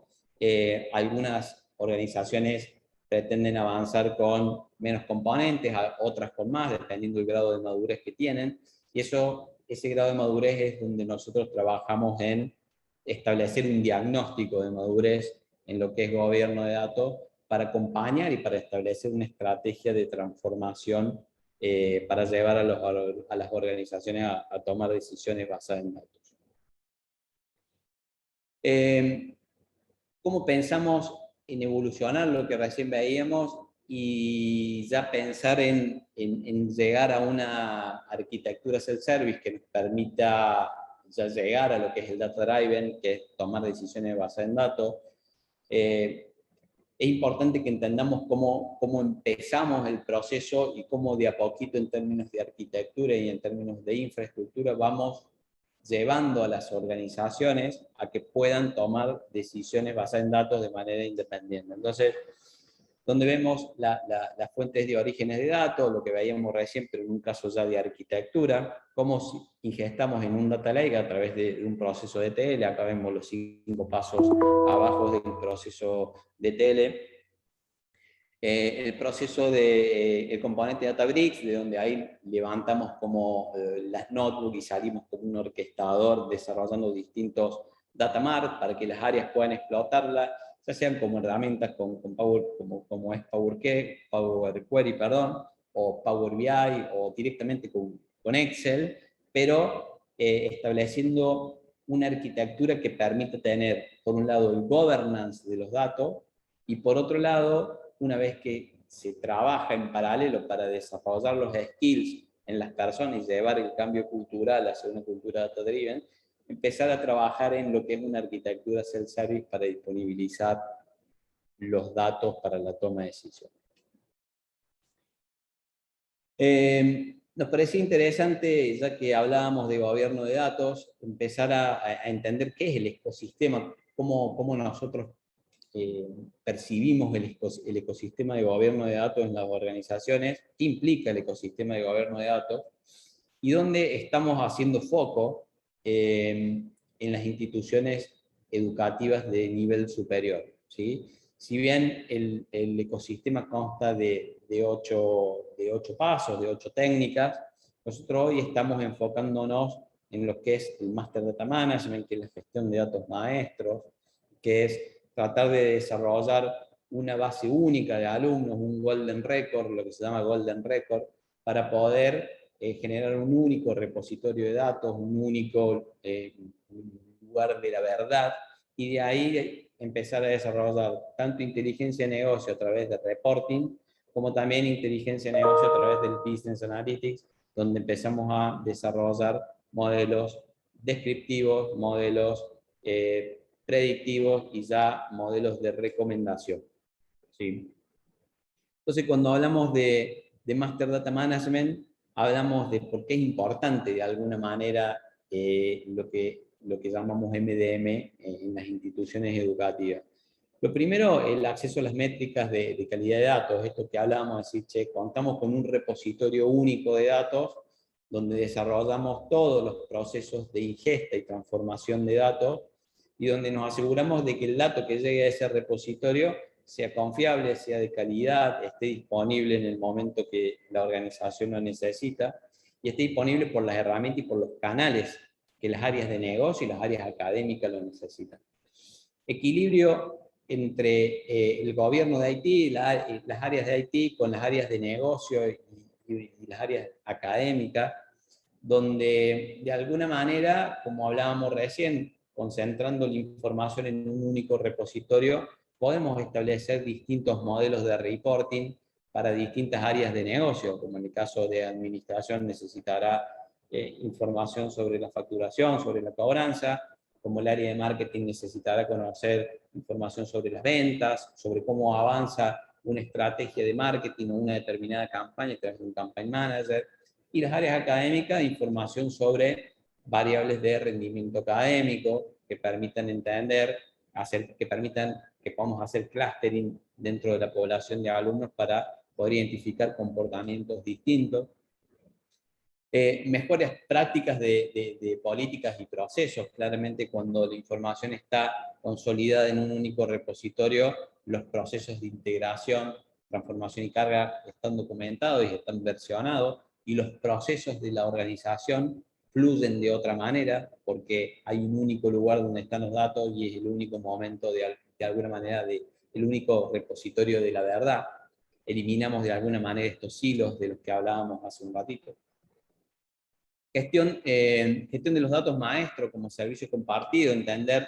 Algunas organizaciones pretenden avanzar con menos componentes, otras con más, dependiendo del grado de madurez que tienen. Y ese grado de madurez es donde nosotros trabajamos en establecer un diagnóstico de madurez en lo que es gobierno de datos, para acompañar y para establecer una estrategia de transformación para llevar a las organizaciones a tomar decisiones basadas en datos. ¿Cómo pensamos en evolucionar lo que recién veíamos y ya pensar en llegar a una arquitectura self-service que nos permita ya llegar a lo que es el data driven, que es tomar decisiones basadas en datos? Es importante que entendamos cómo empezamos el proceso y cómo de a poquito, en términos de arquitectura y en términos de infraestructura, vamos llevando a las organizaciones a que puedan tomar decisiones basadas en datos de manera independiente. Entonces, donde vemos las fuentes de orígenes de datos, lo que veíamos recién, pero en un caso ya de arquitectura, cómo ingestamos en un data lake a través de un proceso de ETL. Acá vemos los 5 pasos abajo del proceso de ETL. El proceso del componente Databricks, de donde ahí levantamos como las notebooks y salimos como un orquestador desarrollando distintos datamart para que las áreas puedan explotarla, ya sean como herramientas como es Power Query, o Power BI, o directamente con Excel, pero estableciendo una arquitectura que permita tener, por un lado, el governance de los datos, y por otro lado, una vez que se trabaja en paralelo para desarrollar los skills en las personas y llevar el cambio cultural hacia una cultura data-driven, empezar a trabajar en lo que es una arquitectura self-service para disponibilizar los datos para la toma de decisiones. Nos parecía interesante, ya que hablábamos de gobierno de datos, empezar a entender qué es el ecosistema, cómo nosotros percibimos el ecosistema de gobierno de datos en las organizaciones, qué implica el ecosistema de gobierno de datos, y dónde estamos haciendo foco en las instituciones educativas de nivel superior, ¿sí? Si bien el ecosistema consta de 8 pasos, de 8 técnicas, nosotros hoy estamos enfocándonos en lo que es el Master Data Management, que es la gestión de datos maestros, que es tratar de desarrollar una base única de alumnos, un Golden Record, lo que se llama Golden Record, para poder generar un único repositorio de datos, un único lugar de la verdad, y de ahí empezar a desarrollar tanto inteligencia de negocio a través de reporting, como también inteligencia de negocio a través del Business Analytics, donde empezamos a desarrollar modelos descriptivos, modelos predictivos y ya modelos de recomendación. ¿Sí? Entonces, cuando hablamos de Master Data Management, hablamos de por qué es importante de alguna manera lo que llamamos MDM en las instituciones educativas. Lo primero, el acceso a las métricas de calidad de datos, esto que hablábamos, decir, che, contamos con un repositorio único de datos donde desarrollamos todos los procesos de ingesta y transformación de datos y donde nos aseguramos de que el dato que llegue a ese repositorio sea confiable, sea de calidad, esté disponible en el momento que la organización lo necesita y esté disponible por las herramientas y por los canales que las áreas de negocio y las áreas académicas lo necesitan. Equilibrio entre el gobierno de Haití, las áreas de Haití con las áreas de negocio y las áreas académicas, donde de alguna manera, como hablábamos recién, concentrando la información en un único repositorio, podemos establecer distintos modelos de reporting para distintas áreas de negocio, como en el caso de administración necesitará información sobre la facturación, sobre la cobranza, como el área de marketing necesitará conocer información sobre las ventas, sobre cómo avanza una estrategia de marketing o una determinada campaña a través de un campaign manager, y las áreas académicas, información sobre variables de rendimiento académico que permitan entender, que podamos hacer clustering dentro de la población de alumnos para poder identificar comportamientos distintos. Mejores prácticas de políticas y procesos. Claramente, cuando la información está consolidada en un único repositorio, los procesos de integración, transformación y carga están documentados y están versionados, y los procesos de la organización fluyen de otra manera, porque hay un único lugar donde están los datos y es el único momento, de alguna manera, el único repositorio de la verdad. Eliminamos de alguna manera estos hilos de los que hablábamos hace un ratito. Gestión de los datos maestros como servicio compartido, entender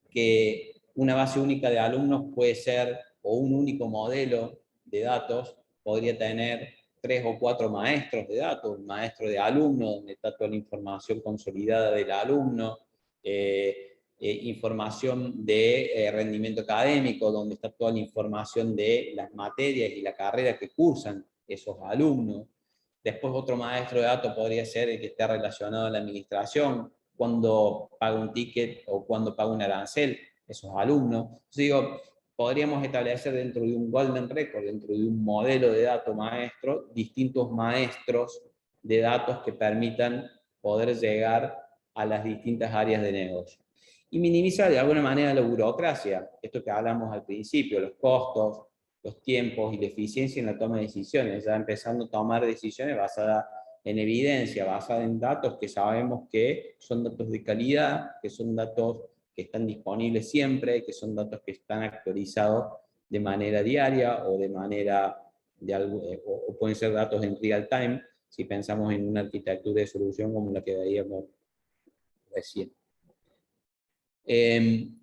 que una base única de alumnos puede ser, o un único modelo de datos, podría tener 3 o 4 maestros de datos, un maestro de alumno, donde está toda la información consolidada del alumno, información de rendimiento académico, donde está toda la información de las materias y la carrera que cursan esos alumnos. Después otro maestro de datos podría ser el que esté relacionado a la administración, cuando paga un ticket o cuando paga un arancel, esos alumnos. Entonces digo, podríamos establecer dentro de un golden record, dentro de un modelo de datos maestro, distintos maestros de datos que permitan poder llegar a las distintas áreas de negocio. Y minimizar de alguna manera la burocracia, esto que hablamos al principio, los costos, los tiempos y la eficiencia en la toma de decisiones, ya empezando a tomar decisiones basadas en evidencia, basadas en datos que sabemos que son datos de calidad, que son datos que están disponibles siempre, que son datos que están actualizados de manera diaria o de manera, o pueden ser datos en real time, si pensamos en una arquitectura de solución como la que veíamos recién. En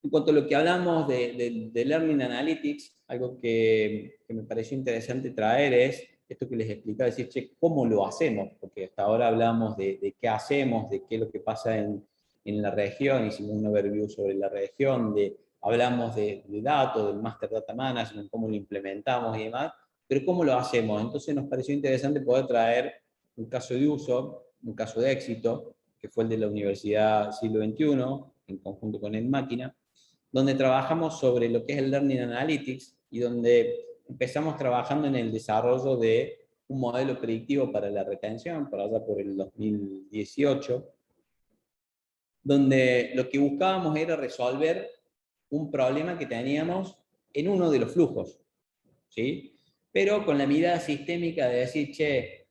cuanto a lo que hablamos de Learning Analytics, algo que me pareció interesante traer es esto que les explicaba, decir, che, ¿cómo lo hacemos? Porque hasta ahora hablamos de qué hacemos, de qué es lo que pasa en la región, hicimos un overview sobre la región, hablamos de datos, del Master Data Management, cómo lo implementamos y demás, pero ¿cómo lo hacemos? Entonces nos pareció interesante poder traer un caso de uso, un caso de éxito, que fue el de la Universidad Siglo XXI, en conjunto con EnMáquina, donde trabajamos sobre lo que es el Learning Analytics y donde empezamos trabajando en el desarrollo de un modelo predictivo para la retención, por allá por el 2018, donde lo que buscábamos era resolver un problema que teníamos en uno de los flujos, ¿sí? Pero con la mirada sistémica de decir, che,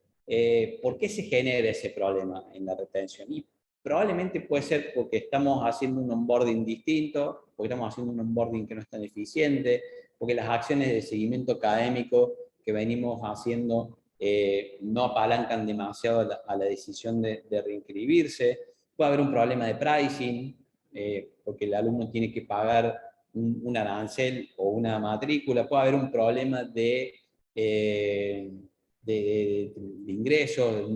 ¿por qué se genera ese problema en la retención? Y probablemente puede ser porque estamos haciendo un onboarding distinto, porque estamos haciendo un onboarding que no es tan eficiente, porque las acciones de seguimiento académico que venimos haciendo no apalancan demasiado a la decisión de reinscribirse. Puede haber un problema de pricing, porque el alumno tiene que pagar un arancel o una matrícula. Puede haber un problema de ingresos,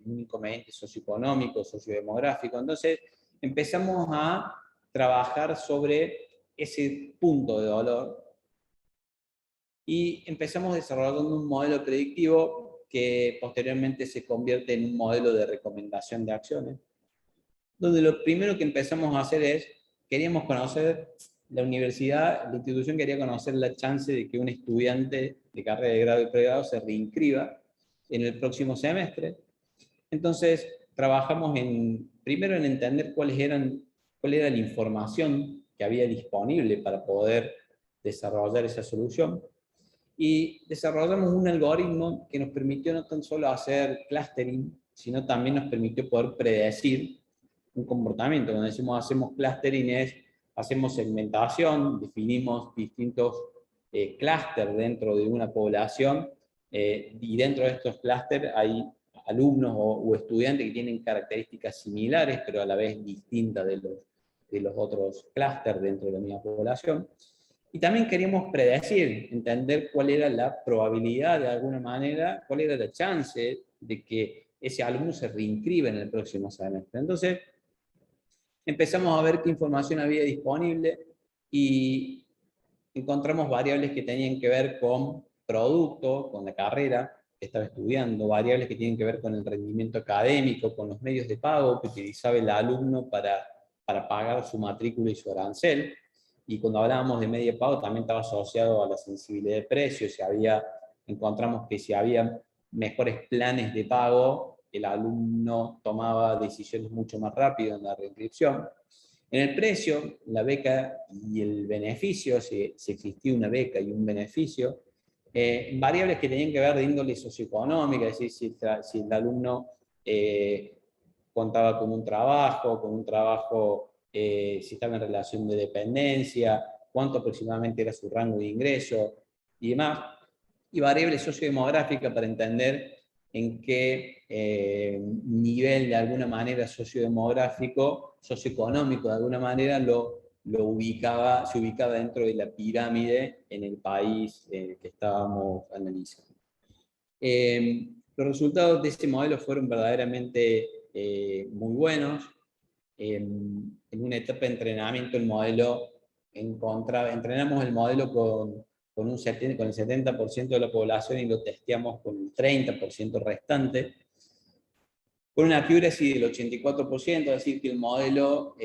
un inconveniente socioeconómico, sociodemográfico. Entonces empezamos a trabajar sobre ese punto de dolor y empezamos desarrollando un modelo predictivo que posteriormente se convierte en un modelo de recomendación de acciones, donde lo primero que empezamos a hacer es, queríamos conocer, la universidad, la institución quería conocer la chance de que un estudiante de carrera de grado y pregrado se reinscriba en el próximo semestre. Entonces, trabajamos primero en entender cuál era la información que había disponible para poder desarrollar esa solución. Y desarrollamos un algoritmo que nos permitió no tan solo hacer clustering, sino también nos permitió poder predecir un comportamiento. Cuando decimos hacemos clustering hacemos segmentación, definimos distintos clústeres dentro de una población, y dentro de estos clústeres hay alumnos o estudiantes que tienen características similares, pero a la vez distintas de los otros clústeres dentro de la misma población. Y también queríamos predecir, entender cuál era la probabilidad de alguna manera, cuál era la chance de que ese alumno se reinscriba en el próximo semestre. Entonces, empezamos a ver qué información había disponible y encontramos variables que tenían que ver con producto, con la carrera que estaba estudiando, variables que tienen que ver con el rendimiento académico, con los medios de pago que utilizaba el alumno para pagar su matrícula y su arancel. Y cuando hablábamos de medio de pago también estaba asociado a la sensibilidad de precios. Encontramos que si había mejores planes de pago, el alumno tomaba decisiones mucho más rápido en la reinscripción. En el precio, la beca y el beneficio, si existía una beca y un beneficio, variables que tenían que ver de índole socioeconómica, es decir, si el alumno contaba con un trabajo, si estaba en relación de dependencia, cuánto aproximadamente era su rango de ingreso y demás, y variables sociodemográficas para entender en qué nivel de alguna manera sociodemográfico, socioeconómico de alguna manera se ubicaba dentro de la pirámide en el país que estábamos analizando. Los resultados de este modelo fueron verdaderamente muy buenos. En una etapa de entrenamiento entrenamos el modelo con el 70% de la población y lo testeamos con el 30% restante, con una accuracy del 84%, es decir, que el modelo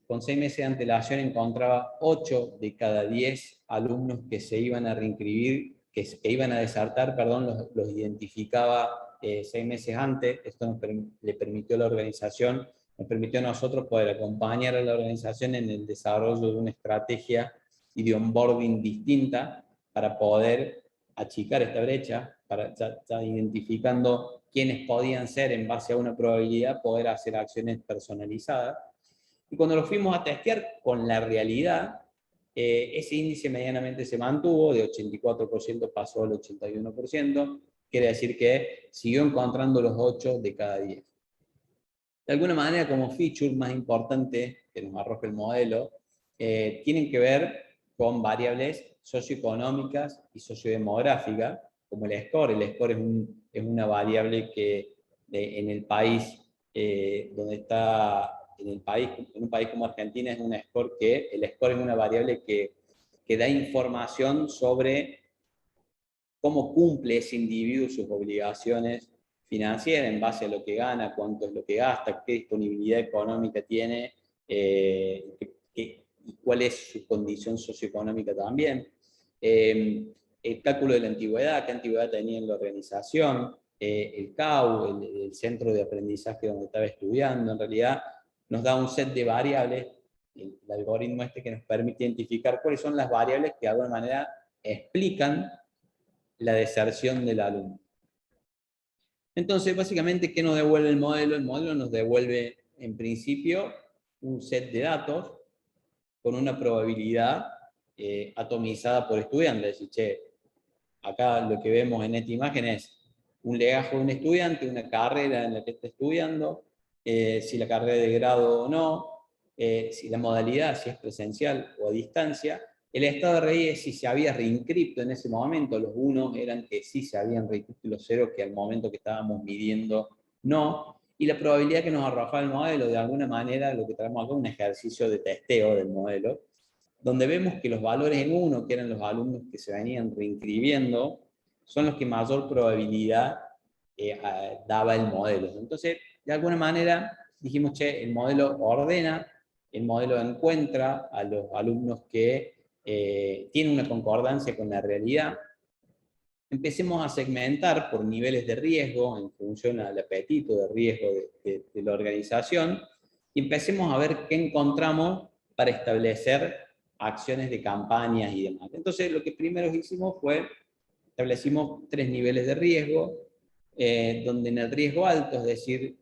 con 6 meses de antelación encontraba 8 de cada 10 alumnos que se iban a reinscribir, que iban a desertar, los identificaba 6 meses antes. Esto le permitió a la organización, nos permitió a nosotros poder acompañar a la organización en el desarrollo de una estrategia y de onboarding distinta para poder achicar esta brecha, para ya identificando quiénes podían ser en base a una probabilidad, poder hacer acciones personalizadas. Y cuando lo fuimos a testear con la realidad, ese índice medianamente se mantuvo, de 84% pasó al 81%, quiere decir que siguió encontrando los 8 de cada 10. De alguna manera, como feature más importante que nos arroja el modelo, tienen que ver con variables socioeconómicas y sociodemográficas, como el score. El score es una variable que en el país donde está, en un país como Argentina, el score es una variable que da información sobre cómo cumple ese individuo sus obligaciones financieras en base a lo que gana, cuánto es lo que gasta, qué disponibilidad económica tiene, y cuál es su condición socioeconómica también. El cálculo de la antigüedad, qué antigüedad tenía en la organización, el CAU, el centro de aprendizaje donde estaba estudiando, en realidad nos da un set de variables, el algoritmo que nos permite identificar cuáles son las variables que de alguna manera explican la deserción del alumno. Entonces, básicamente, ¿qué nos devuelve el modelo? El modelo nos devuelve, en principio, un set de datos con una probabilidad atomizada por estudiante. Es decir, che, acá lo que vemos en esta imagen es un legajo de un estudiante, una carrera en la que está estudiando, si la carrera de grado o no, si la modalidad, si es presencial o a distancia, El estado de RI es si se había reinscripto en ese momento, los 1 eran que sí se habían reinscrito y los 0 que al momento que estábamos midiendo no, y la probabilidad que nos arrojaba el modelo, de alguna manera lo que traemos acá es un ejercicio de testeo del modelo, donde vemos que los valores en 1, que eran los alumnos que se venían reinscribiendo, son los que mayor probabilidad daba el modelo. Entonces, de alguna manera dijimos, che, el modelo ordena, el modelo encuentra a los alumnos que tienen una concordancia con la realidad. Empecemos a segmentar por niveles de riesgo en función al apetito de riesgo de la organización y empecemos a ver qué encontramos para establecer acciones de campañas y demás. Entonces, lo que primero hicimos fue, establecimos 3 niveles de riesgo, donde en el riesgo alto, es decir,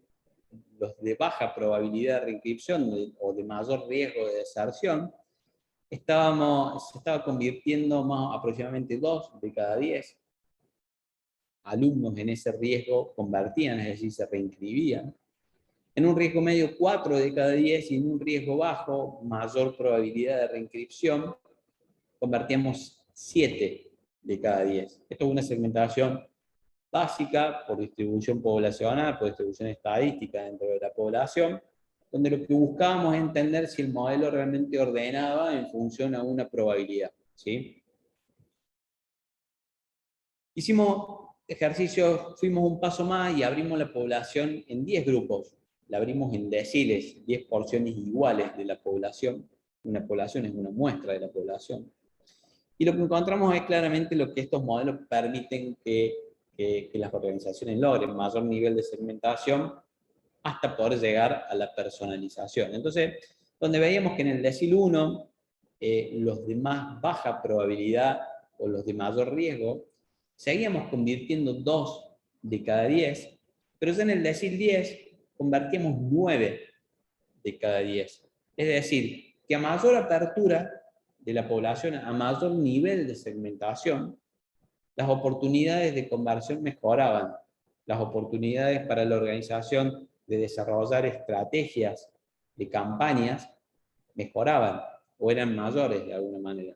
los de baja probabilidad de reinscripción o de mayor riesgo de deserción, se estaba convirtiendo más aproximadamente 2 de cada 10 alumnos en ese riesgo convertían, es decir, se reinscribían. En un riesgo medio, 4 de cada 10, y en un riesgo bajo, mayor probabilidad de reinscripción, convertíamos 7 de cada 10. Esto es una segmentación básica por distribución poblacional, por distribución estadística dentro de la población, donde lo que buscábamos es entender si el modelo realmente ordenaba en función a una probabilidad, ¿sí? Hicimos ejercicios, fuimos un paso más y abrimos la población en 10 grupos. La abrimos en deciles, 10 porciones iguales de la población. Una población es una muestra de la población. Y lo que encontramos es claramente lo que estos modelos permiten que las organizaciones logren, mayor nivel de segmentación hasta poder llegar a la personalización. Entonces, donde veíamos que en el decil 1, los de más baja probabilidad o los de mayor riesgo, seguíamos convirtiendo 2 de cada 10, pero ya en el decil 10 convertíamos 9 de cada 10. Es decir, que a mayor apertura de la población, a mayor nivel de segmentación, las oportunidades de conversión mejoraban, las oportunidades para la organización de desarrollar estrategias de campañas mejoraban o eran mayores de alguna manera.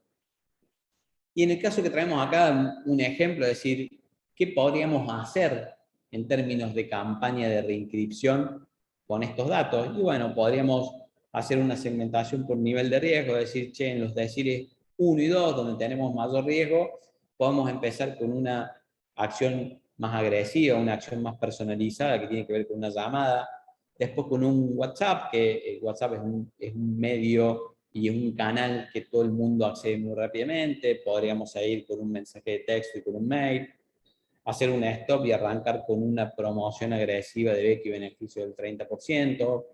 Y en el caso que traemos acá, un ejemplo, es decir, ¿qué podríamos hacer en términos de campaña de reinscripción con estos datos? Y bueno, podríamos hacer una segmentación por nivel de riesgo, es decir, che, en los deciles 1 y 2, donde tenemos mayor riesgo, podemos empezar con una acción más agresiva, una acción más personalizada que tiene que ver con una llamada, después con un WhatsApp, que el WhatsApp es un medio y es un canal que todo el mundo accede muy rápidamente. Podríamos ir con un mensaje de texto y con un mail, hacer un stop y arrancar con una promoción agresiva de beca y beneficio del 30%,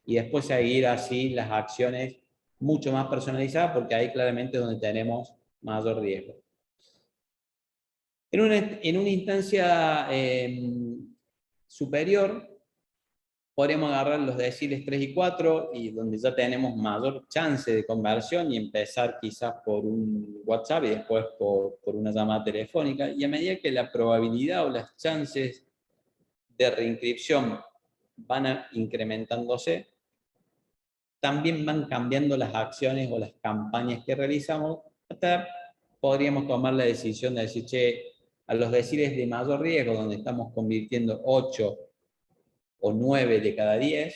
y después seguir así las acciones mucho más personalizadas, porque ahí claramente es donde tenemos mayor riesgo. En una instancia superior, podríamos agarrar los deciles 3 y 4, y donde ya tenemos mayor chance de conversión, y empezar quizás por un WhatsApp y después por una llamada telefónica, y a medida que la probabilidad o las chances de reinscripción van incrementándose, también van cambiando las acciones o las campañas que realizamos, hasta podríamos tomar la decisión de decir, che, a los deciles de mayor riesgo, donde estamos convirtiendo 8 o 9 de cada 10,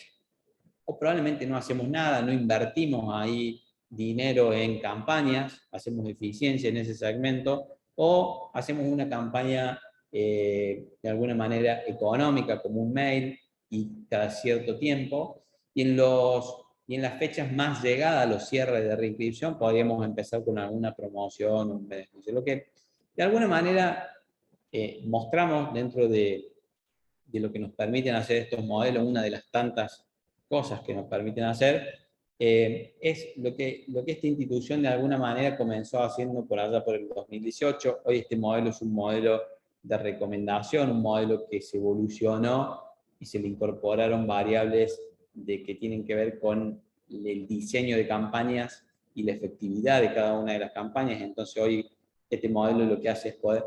o probablemente no hacemos nada, no invertimos ahí dinero en campañas, hacemos eficiencia en ese segmento, o hacemos una campaña de alguna manera económica, como un mail, y cada cierto tiempo, y en las fechas más llegadas a los cierres de reinscripción, podríamos empezar con alguna promoción, un beneficio. Lo que de alguna manera mostramos dentro de lo que nos permiten hacer estos modelos, una de las tantas cosas que nos permiten hacer, es lo que esta institución de alguna manera comenzó haciendo por allá por el 2018. Hoy este modelo es un modelo de recomendación, un modelo que se evolucionó y se le incorporaron variables que tienen que ver con el diseño de campañas y la efectividad de cada una de las campañas. Entonces hoy este modelo lo que hace es poder,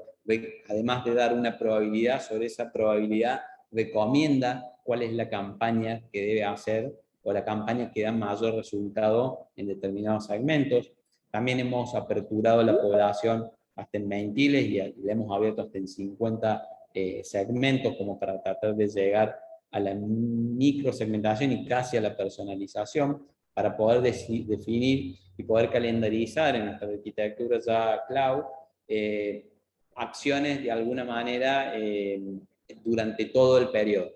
además de dar una probabilidad, sobre esa probabilidad recomienda cuál es la campaña que debe hacer o la campaña que da mayor resultado en determinados segmentos. También hemos aperturado la población hasta en mentiles y le hemos abierto hasta en 50 segmentos como para tratar de llegar a la microsegmentación y casi a la personalización para poder definir y poder calendarizar en nuestra arquitectura ya cloud acciones de alguna manera durante todo el periodo.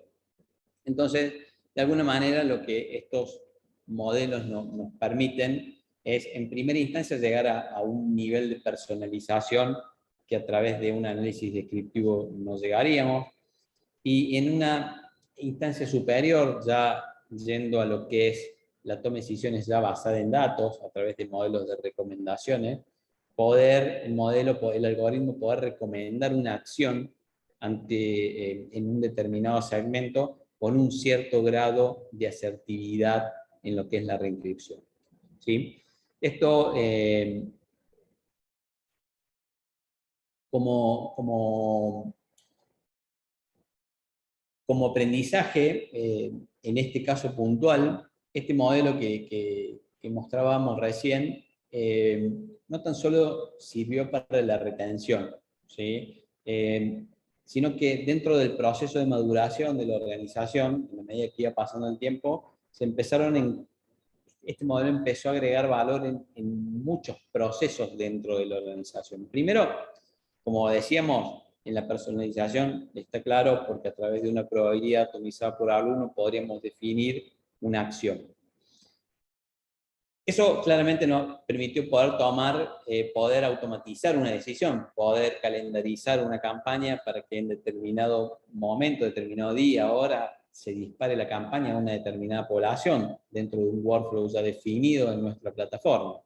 Entonces, de alguna manera lo que estos modelos nos permiten es, en primera instancia, llegar a un nivel de personalización que a través de un análisis descriptivo no llegaríamos, y en una instancia superior, ya yendo a lo que es la toma de decisiones ya basada en datos, a través de modelos de recomendaciones, el algoritmo poder recomendar una acción en un determinado segmento con un cierto grado de asertividad en lo que es la reinscripción. ¿Sí? Esto, como aprendizaje, en este caso puntual, este modelo que mostrábamos recién, no tan solo sirvió para la retención, ¿sí? Sino que dentro del proceso de maduración de la organización, en la medida que iba pasando el tiempo, este modelo empezó a agregar valor en muchos procesos dentro de la organización. Primero, como decíamos, en la personalización está claro porque a través de una probabilidad atomizada por alumno podríamos definir una acción. Eso claramente nos permitió poder poder automatizar una decisión, poder calendarizar una campaña para que en determinado momento, determinado día, hora, se dispare la campaña a una determinada población dentro de un workflow ya definido en nuestra plataforma.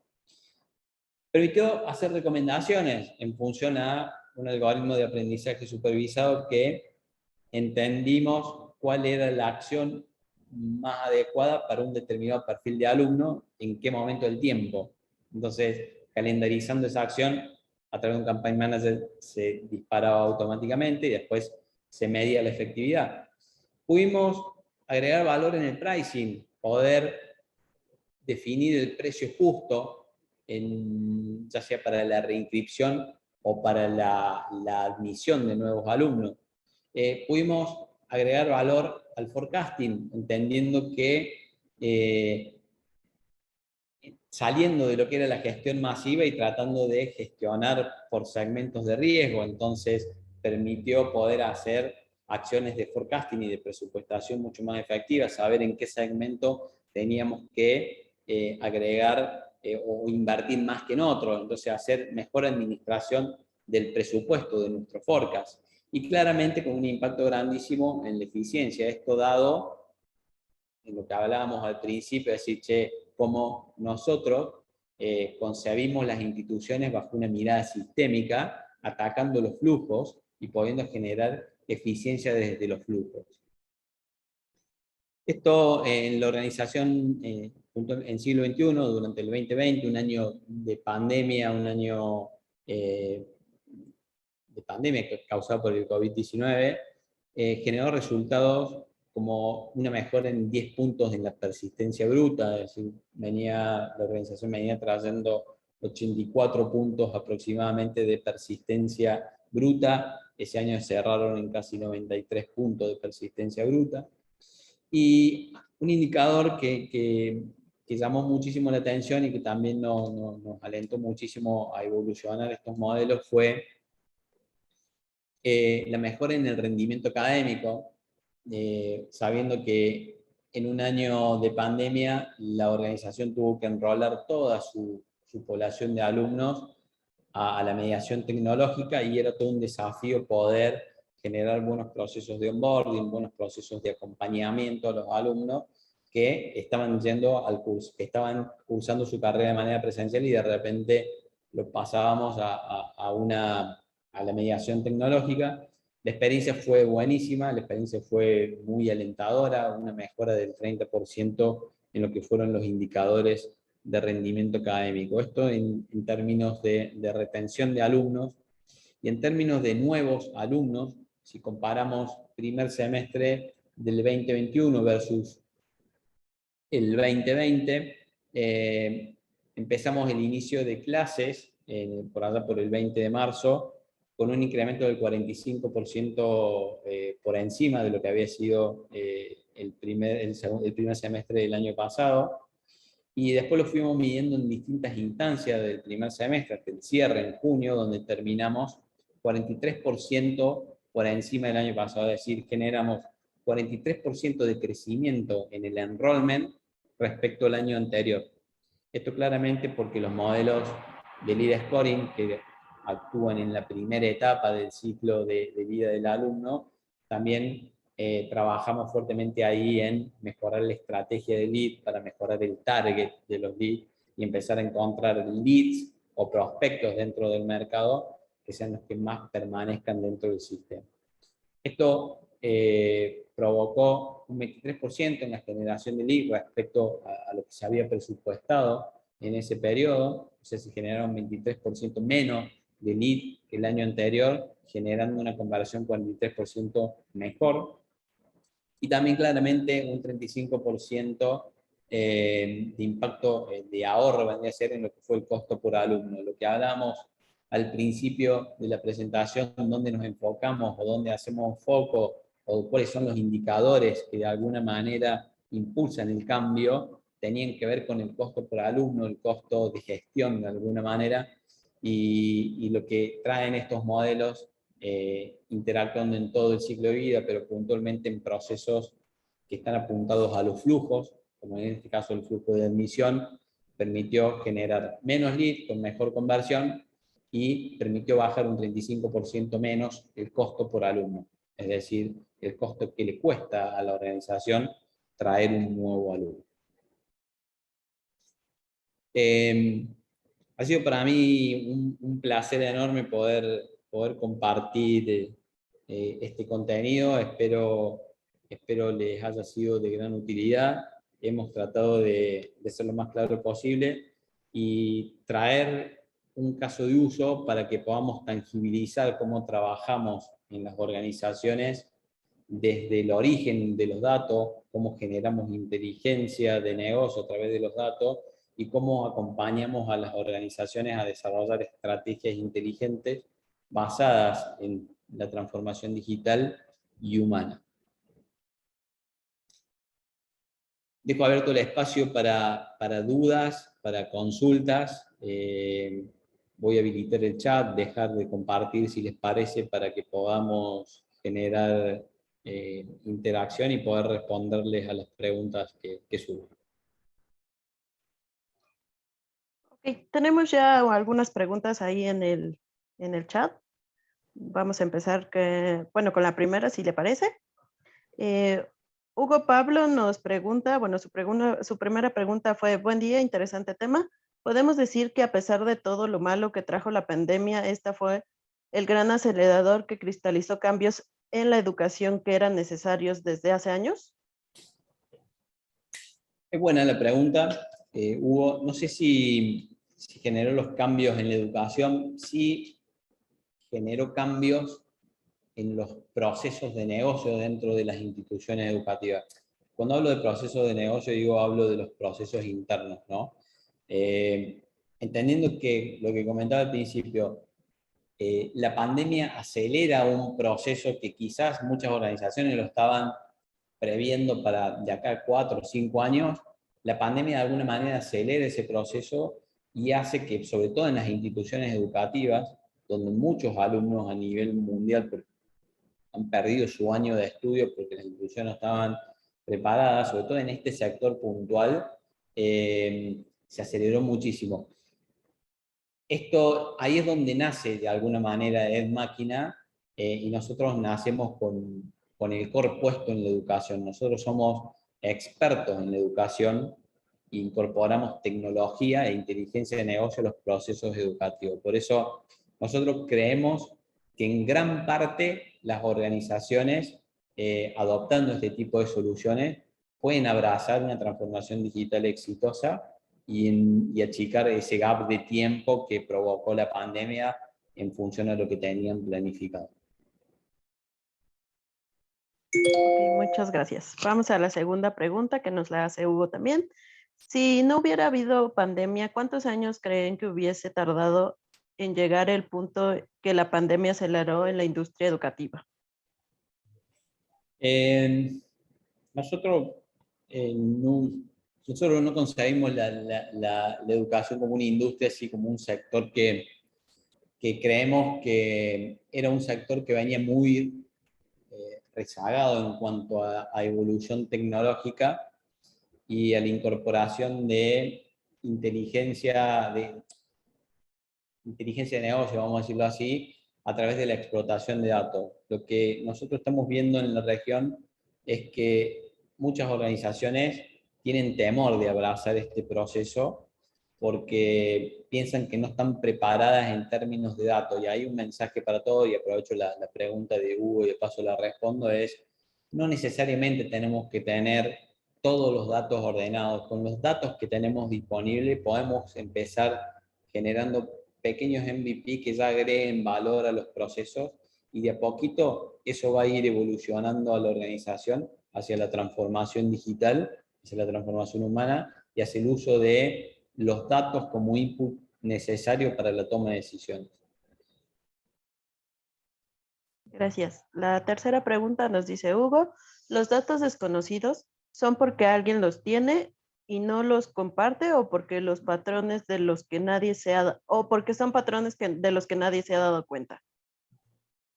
Permitió hacer recomendaciones en función a un algoritmo de aprendizaje supervisado que entendimos cuál era la acción más adecuada para un determinado perfil de alumno en qué momento del tiempo. Entonces, calendarizando esa acción a través de un Campaign Manager se disparaba automáticamente y después se medía la efectividad. Pudimos agregar valor en el pricing, poder definir el precio justo, ya sea para la reinscripción o para la admisión de nuevos alumnos. Pudimos agregar valor al forecasting, entendiendo que saliendo de lo que era la gestión masiva y tratando de gestionar por segmentos de riesgo, entonces permitió poder hacer acciones de forecasting y de presupuestación mucho más efectivas, saber en qué segmento teníamos que agregar o invertir más que en otro, entonces hacer mejor administración del presupuesto de nuestro forecast. Y claramente con un impacto grandísimo en la eficiencia. Esto dado en lo que hablábamos al principio, es decir, che, cómo nosotros concebimos las instituciones bajo una mirada sistémica, atacando los flujos y pudiendo generar eficiencia desde los flujos. Esto en la organización en siglo XXI, durante el 2020, un año de pandemia, un año de pandemia causada por el COVID-19, generó resultados como una mejora en 10 puntos en la persistencia bruta, es decir, la organización venía trayendo 84 puntos aproximadamente de persistencia bruta, ese año cerraron en casi 93 puntos de persistencia bruta. Y un indicador que llamó muchísimo la atención y que también nos alentó muchísimo a evolucionar estos modelos fue la mejora en el rendimiento académico, sabiendo que en un año de pandemia la organización tuvo que enrolar toda su población de alumnos a la mediación tecnológica y era todo un desafío poder generar buenos procesos de onboarding, buenos procesos de acompañamiento a los alumnos que estaban yendo al curso, que estaban cursando su carrera de manera presencial y de repente lo pasábamos a la mediación tecnológica. La experiencia fue buenísima, la experiencia fue muy alentadora, una mejora del 30% en lo que fueron los indicadores de rendimiento académico. Esto en términos de retención de alumnos y en términos de nuevos alumnos, si comparamos primer semestre del 2021 versus el 2020, empezamos el inicio de clases, por allá por el 20 de marzo, con un incremento del 45% por encima de lo que había sido el primer semestre del año pasado. Y después lo fuimos midiendo en distintas instancias del primer semestre, hasta el cierre en junio, donde terminamos 43% por encima del año pasado, es decir, generamos 43% de crecimiento en el enrollment respecto al año anterior. Esto claramente porque los modelos de lead scoring que actúan en la primera etapa del ciclo de vida del alumno, también trabajamos fuertemente ahí en mejorar la estrategia de lead para mejorar el target de los leads y empezar a encontrar leads o prospectos dentro del mercado que sean los que más permanezcan dentro del sistema. Esto provocó un 23% en la generación de leads respecto a lo que se había presupuestado en ese periodo, o sea, se generaron 23% menos de lead que el año anterior, generando una conversión 43% mejor. Y también claramente un 35% de impacto de ahorro vendría a ser en lo que fue el costo por alumno. Lo que hablamos al principio de la presentación, dónde nos enfocamos o dónde hacemos foco o cuáles son los indicadores que de alguna manera impulsan el cambio, tenían que ver con el costo por alumno, el costo de gestión de alguna manera, y lo que traen estos modelos interactuando en todo el ciclo de vida, pero puntualmente en procesos que están apuntados a los flujos, como en este caso el flujo de admisión, permitió generar menos leads con mejor conversión y permitió bajar un 35% menos el costo por alumno, es decir, el costo que le cuesta a la organización traer un nuevo alumno. Ha sido para mí un placer enorme poder compartir este contenido. Espero les haya sido de gran utilidad. Hemos tratado de ser lo más claro posible y traer un caso de uso para que podamos tangibilizar cómo trabajamos en las organizaciones desde el origen de los datos, cómo generamos inteligencia de negocio a través de los datos y cómo acompañamos a las organizaciones a desarrollar estrategias inteligentes basadas en la transformación digital y humana. Dejo abierto el espacio para dudas, para consultas. Voy a habilitar el chat, dejar de compartir si les parece para que podamos generar interacción y poder responderles a las preguntas que suben. Okay, tenemos ya algunas preguntas ahí en el chat. Vamos a empezar con la primera, si le parece. Hugo Pablo nos pregunta, bueno, su primera pregunta fue: buen día, interesante tema. ¿Podemos decir que a pesar de todo lo malo que trajo la pandemia, esta fue el gran acelerador que cristalizó cambios en la educación que eran necesarios desde hace años? Es buena la pregunta, Hugo. No sé si generó los cambios en la educación, sí generó cambios en los procesos de negocio dentro de las instituciones educativas. Cuando hablo de procesos de negocio, hablo de los procesos internos, ¿no? Entendiendo que lo que comentaba al principio, la pandemia acelera un proceso que quizás muchas organizaciones lo estaban previendo para de acá a 4 o 5 años. La pandemia de alguna manera acelera ese proceso y hace que, sobre todo en las instituciones educativas, donde muchos alumnos a nivel mundial han perdido su año de estudio porque las instituciones no estaban preparadas, sobre todo en este sector puntual, se aceleró muchísimo. Ahí es donde nace de alguna manera EdMáquina, y nosotros nacemos con el core puesto en la educación. Nosotros somos expertos en la educación, incorporamos tecnología e inteligencia de negocio a los procesos educativos. Por eso nosotros creemos que en gran parte las organizaciones, adoptando este tipo de soluciones, pueden abrazar una transformación digital exitosa y achicar ese gap de tiempo que provocó la pandemia en función a lo que tenían planificado. Okay, muchas gracias. Vamos a la segunda pregunta que nos la hace Hugo también. Si no hubiera habido pandemia, ¿cuántos años creen que hubiese tardado en llegar el punto que la pandemia aceleró en la industria educativa? Nosotros, nosotros no concebimos la educación como una industria, así como un sector que creemos que era un sector que venía muy rezagado en cuanto a evolución tecnológica y a la incorporación de inteligencia de, inteligencia de negocio, vamos a decirlo así, a través de la explotación de datos. Lo que nosotros estamos viendo en la región es que muchas organizaciones tienen temor de abrazar este proceso porque piensan que no están preparadas en términos de datos. Y hay un mensaje para todos, y aprovecho la pregunta de Hugo y de paso la respondo, es no necesariamente tenemos que tener todos los datos ordenados. Con los datos que tenemos disponibles podemos empezar generando pequeños MVP que ya agreguen valor a los procesos y de a poquito eso va a ir evolucionando a la organización hacia la transformación digital, hacia la transformación humana y hacia el uso de los datos como input necesario para la toma de decisiones. Gracias. La tercera pregunta nos dice Hugo, ¿los datos desconocidos son porque alguien los tiene y no los comparte o porque los patrones de los que nadie se ha o porque son patrones de los que nadie se ha dado cuenta?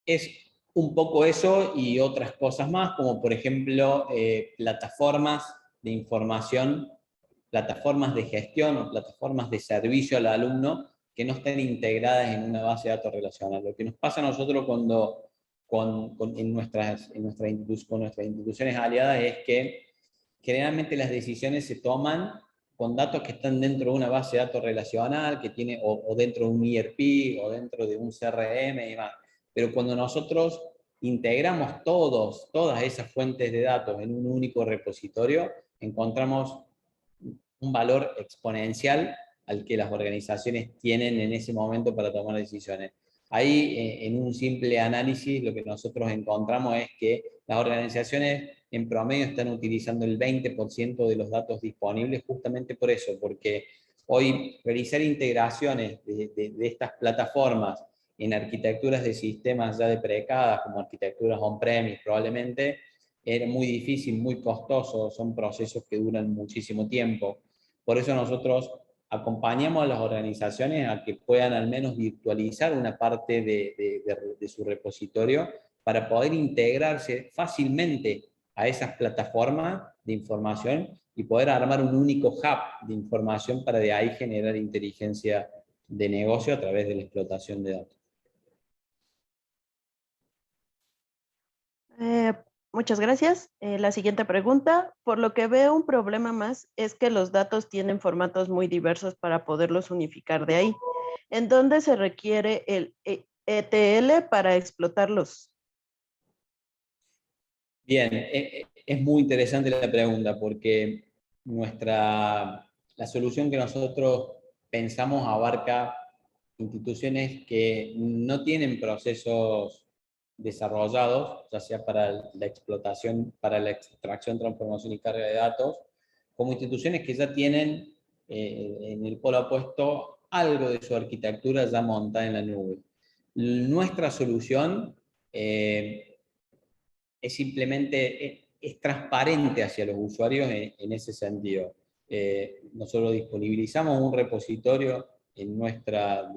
Es un poco eso y otras cosas más, como por ejemplo plataformas de información, plataformas de gestión o plataformas de servicio al alumno que no estén integradas en una base de datos relacional. Lo que nos pasa a nosotros cuando en nuestras instituciones aliadas es que generalmente las decisiones se toman con datos que están dentro de una base de datos relacional, que tiene, o dentro de un ERP, o dentro de un CRM y demás. Pero cuando nosotros integramos todas esas fuentes de datos en un único repositorio, encontramos un valor exponencial al que las organizaciones tienen en ese momento para tomar decisiones. Ahí, en un simple análisis, lo que nosotros encontramos es que las organizaciones en promedio están utilizando el 20% de los datos disponibles justamente por eso, porque hoy realizar integraciones de estas plataformas en arquitecturas de sistemas ya deprecadas, como arquitecturas on-premise probablemente, era muy difícil, muy costoso, son procesos que duran muchísimo tiempo. Por eso nosotros acompañamos a las organizaciones a que puedan al menos virtualizar una parte de su repositorio para poder integrarse fácilmente a esas plataformas de información y poder armar un único hub de información para de ahí generar inteligencia de negocio a través de la explotación de datos. Eh, muchas gracias. La siguiente pregunta. Por lo que veo, un problema más es que los datos tienen formatos muy diversos para poderlos unificar de ahí. ¿En dónde se requiere el ETL para explotarlos? Bien, es muy interesante la pregunta porque la solución que nosotros pensamos abarca instituciones que no tienen procesos desarrollados, ya sea para la explotación, para la extracción, transformación y carga de datos, como instituciones que ya tienen en el polo opuesto algo de su arquitectura ya montada en la nube. Nuestra solución es simplemente, es transparente hacia los usuarios en ese sentido. Nosotros disponibilizamos un repositorio de nuestra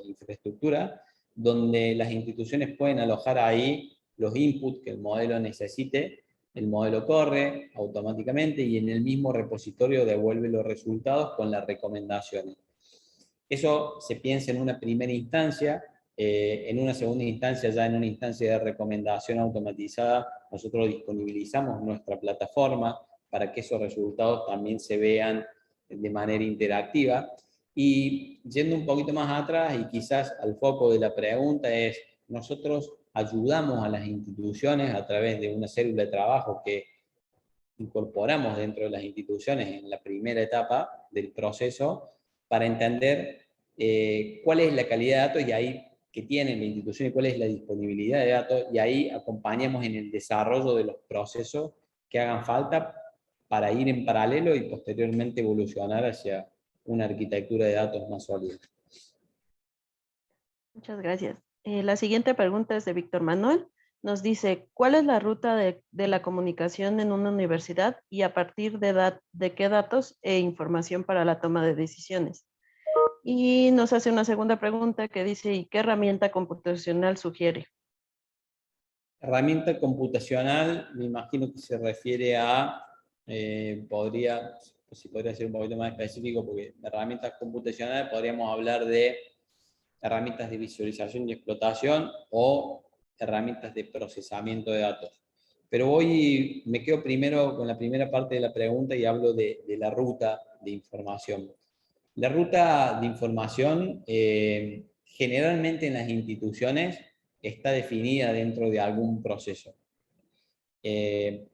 infraestructura donde las instituciones pueden alojar ahí los inputs que el modelo necesite, el modelo corre automáticamente y en el mismo repositorio devuelve los resultados con las recomendaciones. Eso se piensa en una primera instancia. En una segunda instancia, ya en una instancia de recomendación automatizada, nosotros disponibilizamos nuestra plataforma para que esos resultados también se vean de manera interactiva. Y yendo un poquito más atrás y quizás al foco de la pregunta es, nosotros ayudamos a las instituciones a través de una célula de trabajo que incorporamos dentro de las instituciones en la primera etapa del proceso para entender cuál es la calidad de datos y ahí que tiene la institución y cuál es la disponibilidad de datos y ahí acompañamos en el desarrollo de los procesos que hagan falta para ir en paralelo y posteriormente evolucionar hacia una arquitectura de datos más sólida. Muchas gracias. La siguiente pregunta es de Víctor Manuel. Nos dice, ¿cuál es la ruta de la comunicación en una universidad y a partir de qué datos e información para la toma de decisiones? Y nos hace una segunda pregunta que dice, ¿y qué herramienta computacional sugiere? Herramienta computacional, me imagino que se refiere a, podría ser un poquito más específico, porque de herramientas computacionales podríamos hablar de herramientas de visualización y explotación o herramientas de procesamiento de datos. Pero hoy me quedo primero con la primera parte de la pregunta y hablo de la ruta de información. La ruta de información generalmente en las instituciones está definida dentro de algún proceso,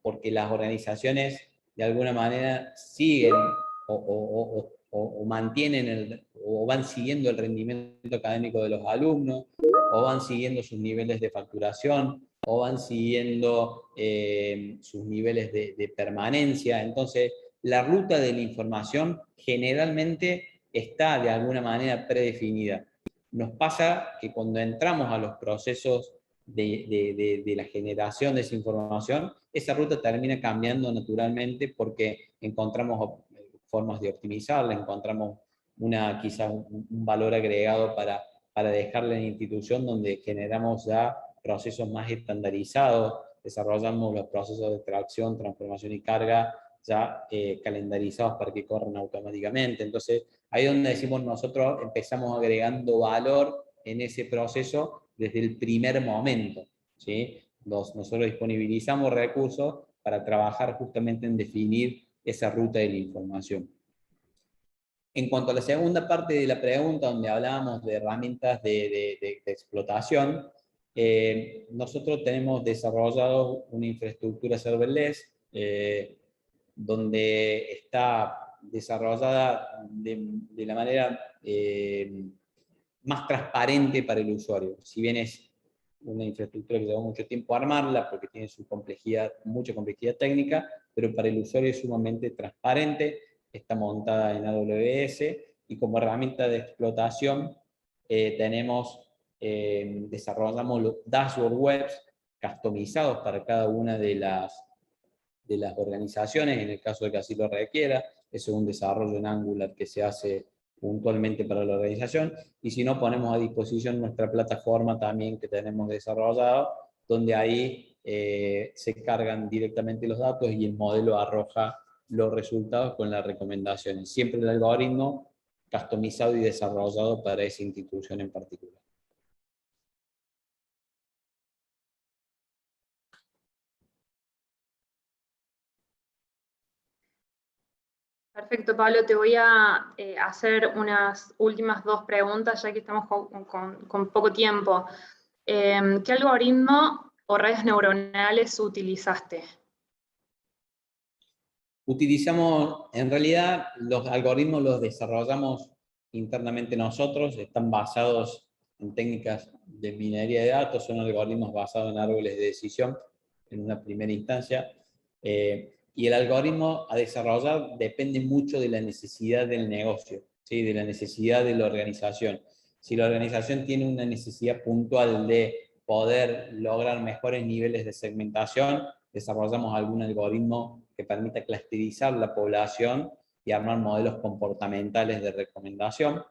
porque las organizaciones de alguna manera siguen o mantienen o van siguiendo el rendimiento académico de los alumnos, o van siguiendo sus niveles de facturación, o van siguiendo sus niveles de permanencia. Entonces, la ruta de la información generalmente está de alguna manera predefinida. Nos pasa que cuando entramos a los procesos de la generación de esa información, esa ruta termina cambiando naturalmente porque encontramos formas de optimizarla, encontramos quizás un valor agregado para dejarla en la institución donde generamos ya procesos más estandarizados, desarrollamos los procesos de extracción, transformación y carga ya calendarizados para que corran automáticamente. Entonces, ahí es donde decimos nosotros empezamos agregando valor en ese proceso desde el primer momento, ¿sí? Nosotros disponibilizamos recursos para trabajar justamente en definir esa ruta de la información. En cuanto a la segunda parte de la pregunta, donde hablábamos de herramientas de explotación, nosotros tenemos desarrollado una infraestructura serverless, donde está desarrollada de la manera más transparente para el usuario. Si bien es una infraestructura que lleva mucho tiempo armarla, porque tiene su complejidad, mucha complejidad técnica, pero para el usuario es sumamente transparente, está montada en AWS, y como herramienta de explotación desarrollamos los dashboard webs customizados para cada una de las organizaciones, en el caso de que así lo requiera. Eso es un desarrollo en Angular que se hace puntualmente para la organización, y si no, ponemos a disposición nuestra plataforma también que tenemos desarrollado, donde ahí se cargan directamente los datos y el modelo arroja los resultados con las recomendaciones. Siempre el algoritmo customizado y desarrollado para esa institución en particular. Perfecto, Pablo. Te voy a hacer unas últimas dos preguntas, ya que estamos con poco tiempo. ¿Qué algoritmo o redes neuronales utilizaste? Utilizamos, en realidad, los algoritmos los desarrollamos internamente nosotros, están basados en técnicas de minería de datos, son algoritmos basados en árboles de decisión en una primera instancia, y el algoritmo a desarrollar depende mucho de la necesidad del negocio, ¿sí? De la necesidad de la organización. Si la organización tiene una necesidad puntual de poder lograr mejores niveles de segmentación, desarrollamos algún algoritmo que permita clusterizar la población y armar modelos comportamentales de recomendación.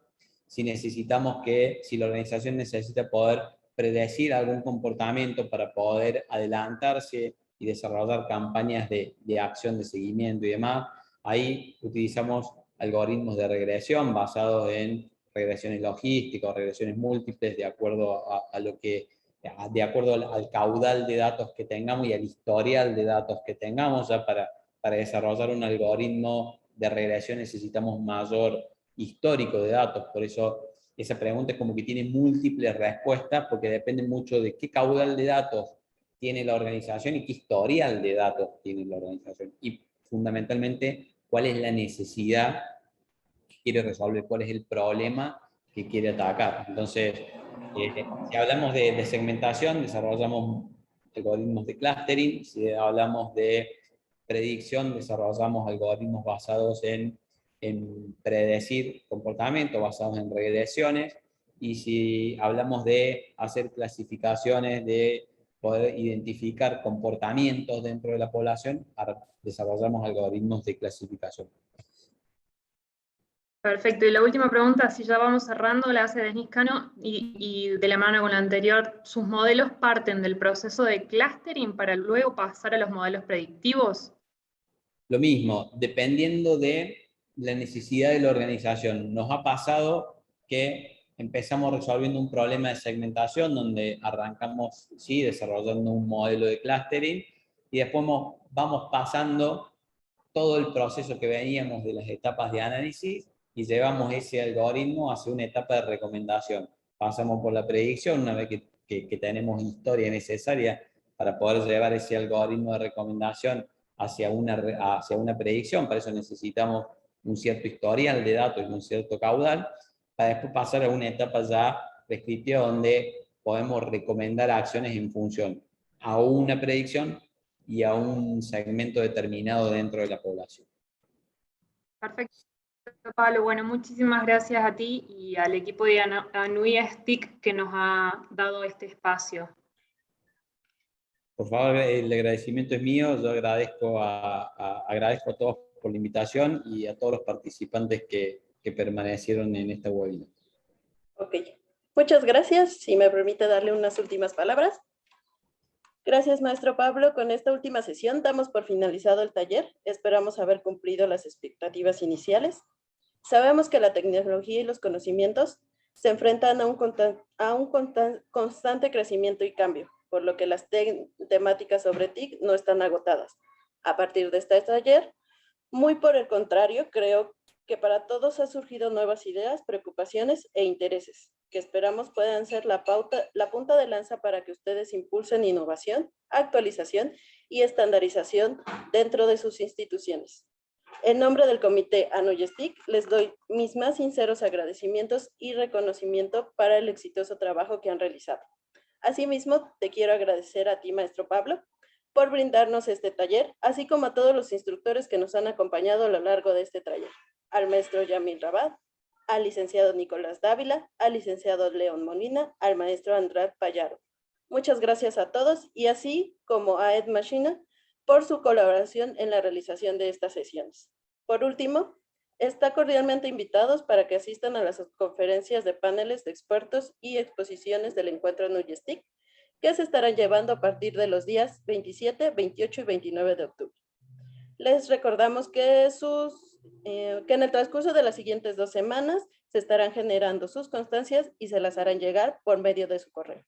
Si la organización necesita poder predecir algún comportamiento para poder adelantarse y desarrollar campañas de acción de seguimiento y demás, ahí utilizamos algoritmos de regresión basados en regresiones logísticas o regresiones múltiples de acuerdo de acuerdo al caudal de datos que tengamos y al historial de datos que tengamos. Ya para desarrollar un algoritmo de regresión necesitamos mayor histórico de datos, por eso esa pregunta es como que tiene múltiples respuestas, porque depende mucho de qué caudal de datos tiene la organización y qué historial de datos tiene la organización, y fundamentalmente cuál es la necesidad que quiere resolver, cuál es el problema que quiere atacar. Entonces, si hablamos de segmentación, desarrollamos algoritmos de clustering. Si hablamos de predicción desarrollamos algoritmos basados en predecir comportamiento, basados en regresiones, y si hablamos de hacer clasificaciones, de poder identificar comportamientos dentro de la población, desarrollamos algoritmos de clasificación. Perfecto, y la última pregunta, así ya vamos cerrando, la hace Denis Cano, y de la mano con la anterior, ¿sus modelos parten del proceso de clustering para luego pasar a los modelos predictivos? Lo mismo, dependiendo de la necesidad de la organización. Nos ha pasado que empezamos resolviendo un problema de segmentación donde arrancamos, sí, desarrollando un modelo de clustering, y después vamos pasando todo el proceso que veníamos de las etapas de análisis y llevamos ese algoritmo hacia una etapa de recomendación. Pasamos por la predicción, una vez que tenemos historia necesaria para poder llevar ese algoritmo de recomendación hacia una predicción. Para eso necesitamos un cierto historial de datos y un cierto caudal, para después pasar a una etapa ya prescriptiva donde podemos recomendar acciones en función a una predicción y a un segmento determinado dentro de la población. Perfecto, Pablo. Bueno, muchísimas gracias a ti y al equipo de Anuia STIC que nos ha dado este espacio. Por favor, el agradecimiento es mío. Yo agradezco a todos por la invitación y a todos los participantes que permanecieron en esta webinar. Ok, muchas gracias. Si me permite darle unas últimas palabras. Gracias, maestro Pablo. Con esta última sesión damos por finalizado el taller. Esperamos haber cumplido las expectativas iniciales. Sabemos que la tecnología y los conocimientos se enfrentan a un constante crecimiento y cambio, por lo que las temáticas sobre TIC no están agotadas. A partir de este taller, muy por el contrario, creo que para todos ha surgido nuevas ideas, preocupaciones e intereses, que esperamos puedan ser la punta de lanza para que ustedes impulsen innovación, actualización y estandarización dentro de sus instituciones. En nombre del comité Anuia STIC, les doy mis más sinceros agradecimientos y reconocimiento para el exitoso trabajo que han realizado. Asimismo, te quiero agradecer a ti, maestro Pablo, por brindarnos este taller, así como a todos los instructores que nos han acompañado a lo largo de este taller. Al maestro Yamil Rabat, al licenciado Nicolás Dávila, al licenciado León Molina, al maestro Andrade Payaro. Muchas gracias a todos y así como a Ed Machina por su colaboración en la realización de estas sesiones. Por último, está cordialmente invitados para que asistan a las conferencias de paneles de expertos y exposiciones del encuentro Anuia STIC, que se estarán llevando a partir de los días 27, 28 y 29 de octubre. Les recordamos que en el transcurso de las siguientes 2 semanas se estarán generando sus constancias y se las harán llegar por medio de su correo.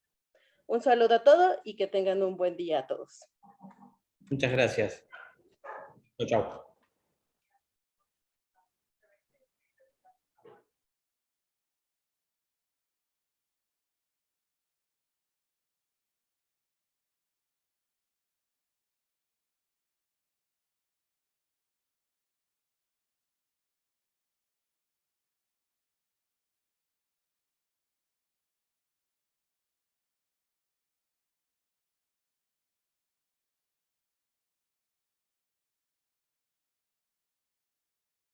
Un saludo a todos y que tengan un buen día a todos. Muchas gracias. Chao, chao.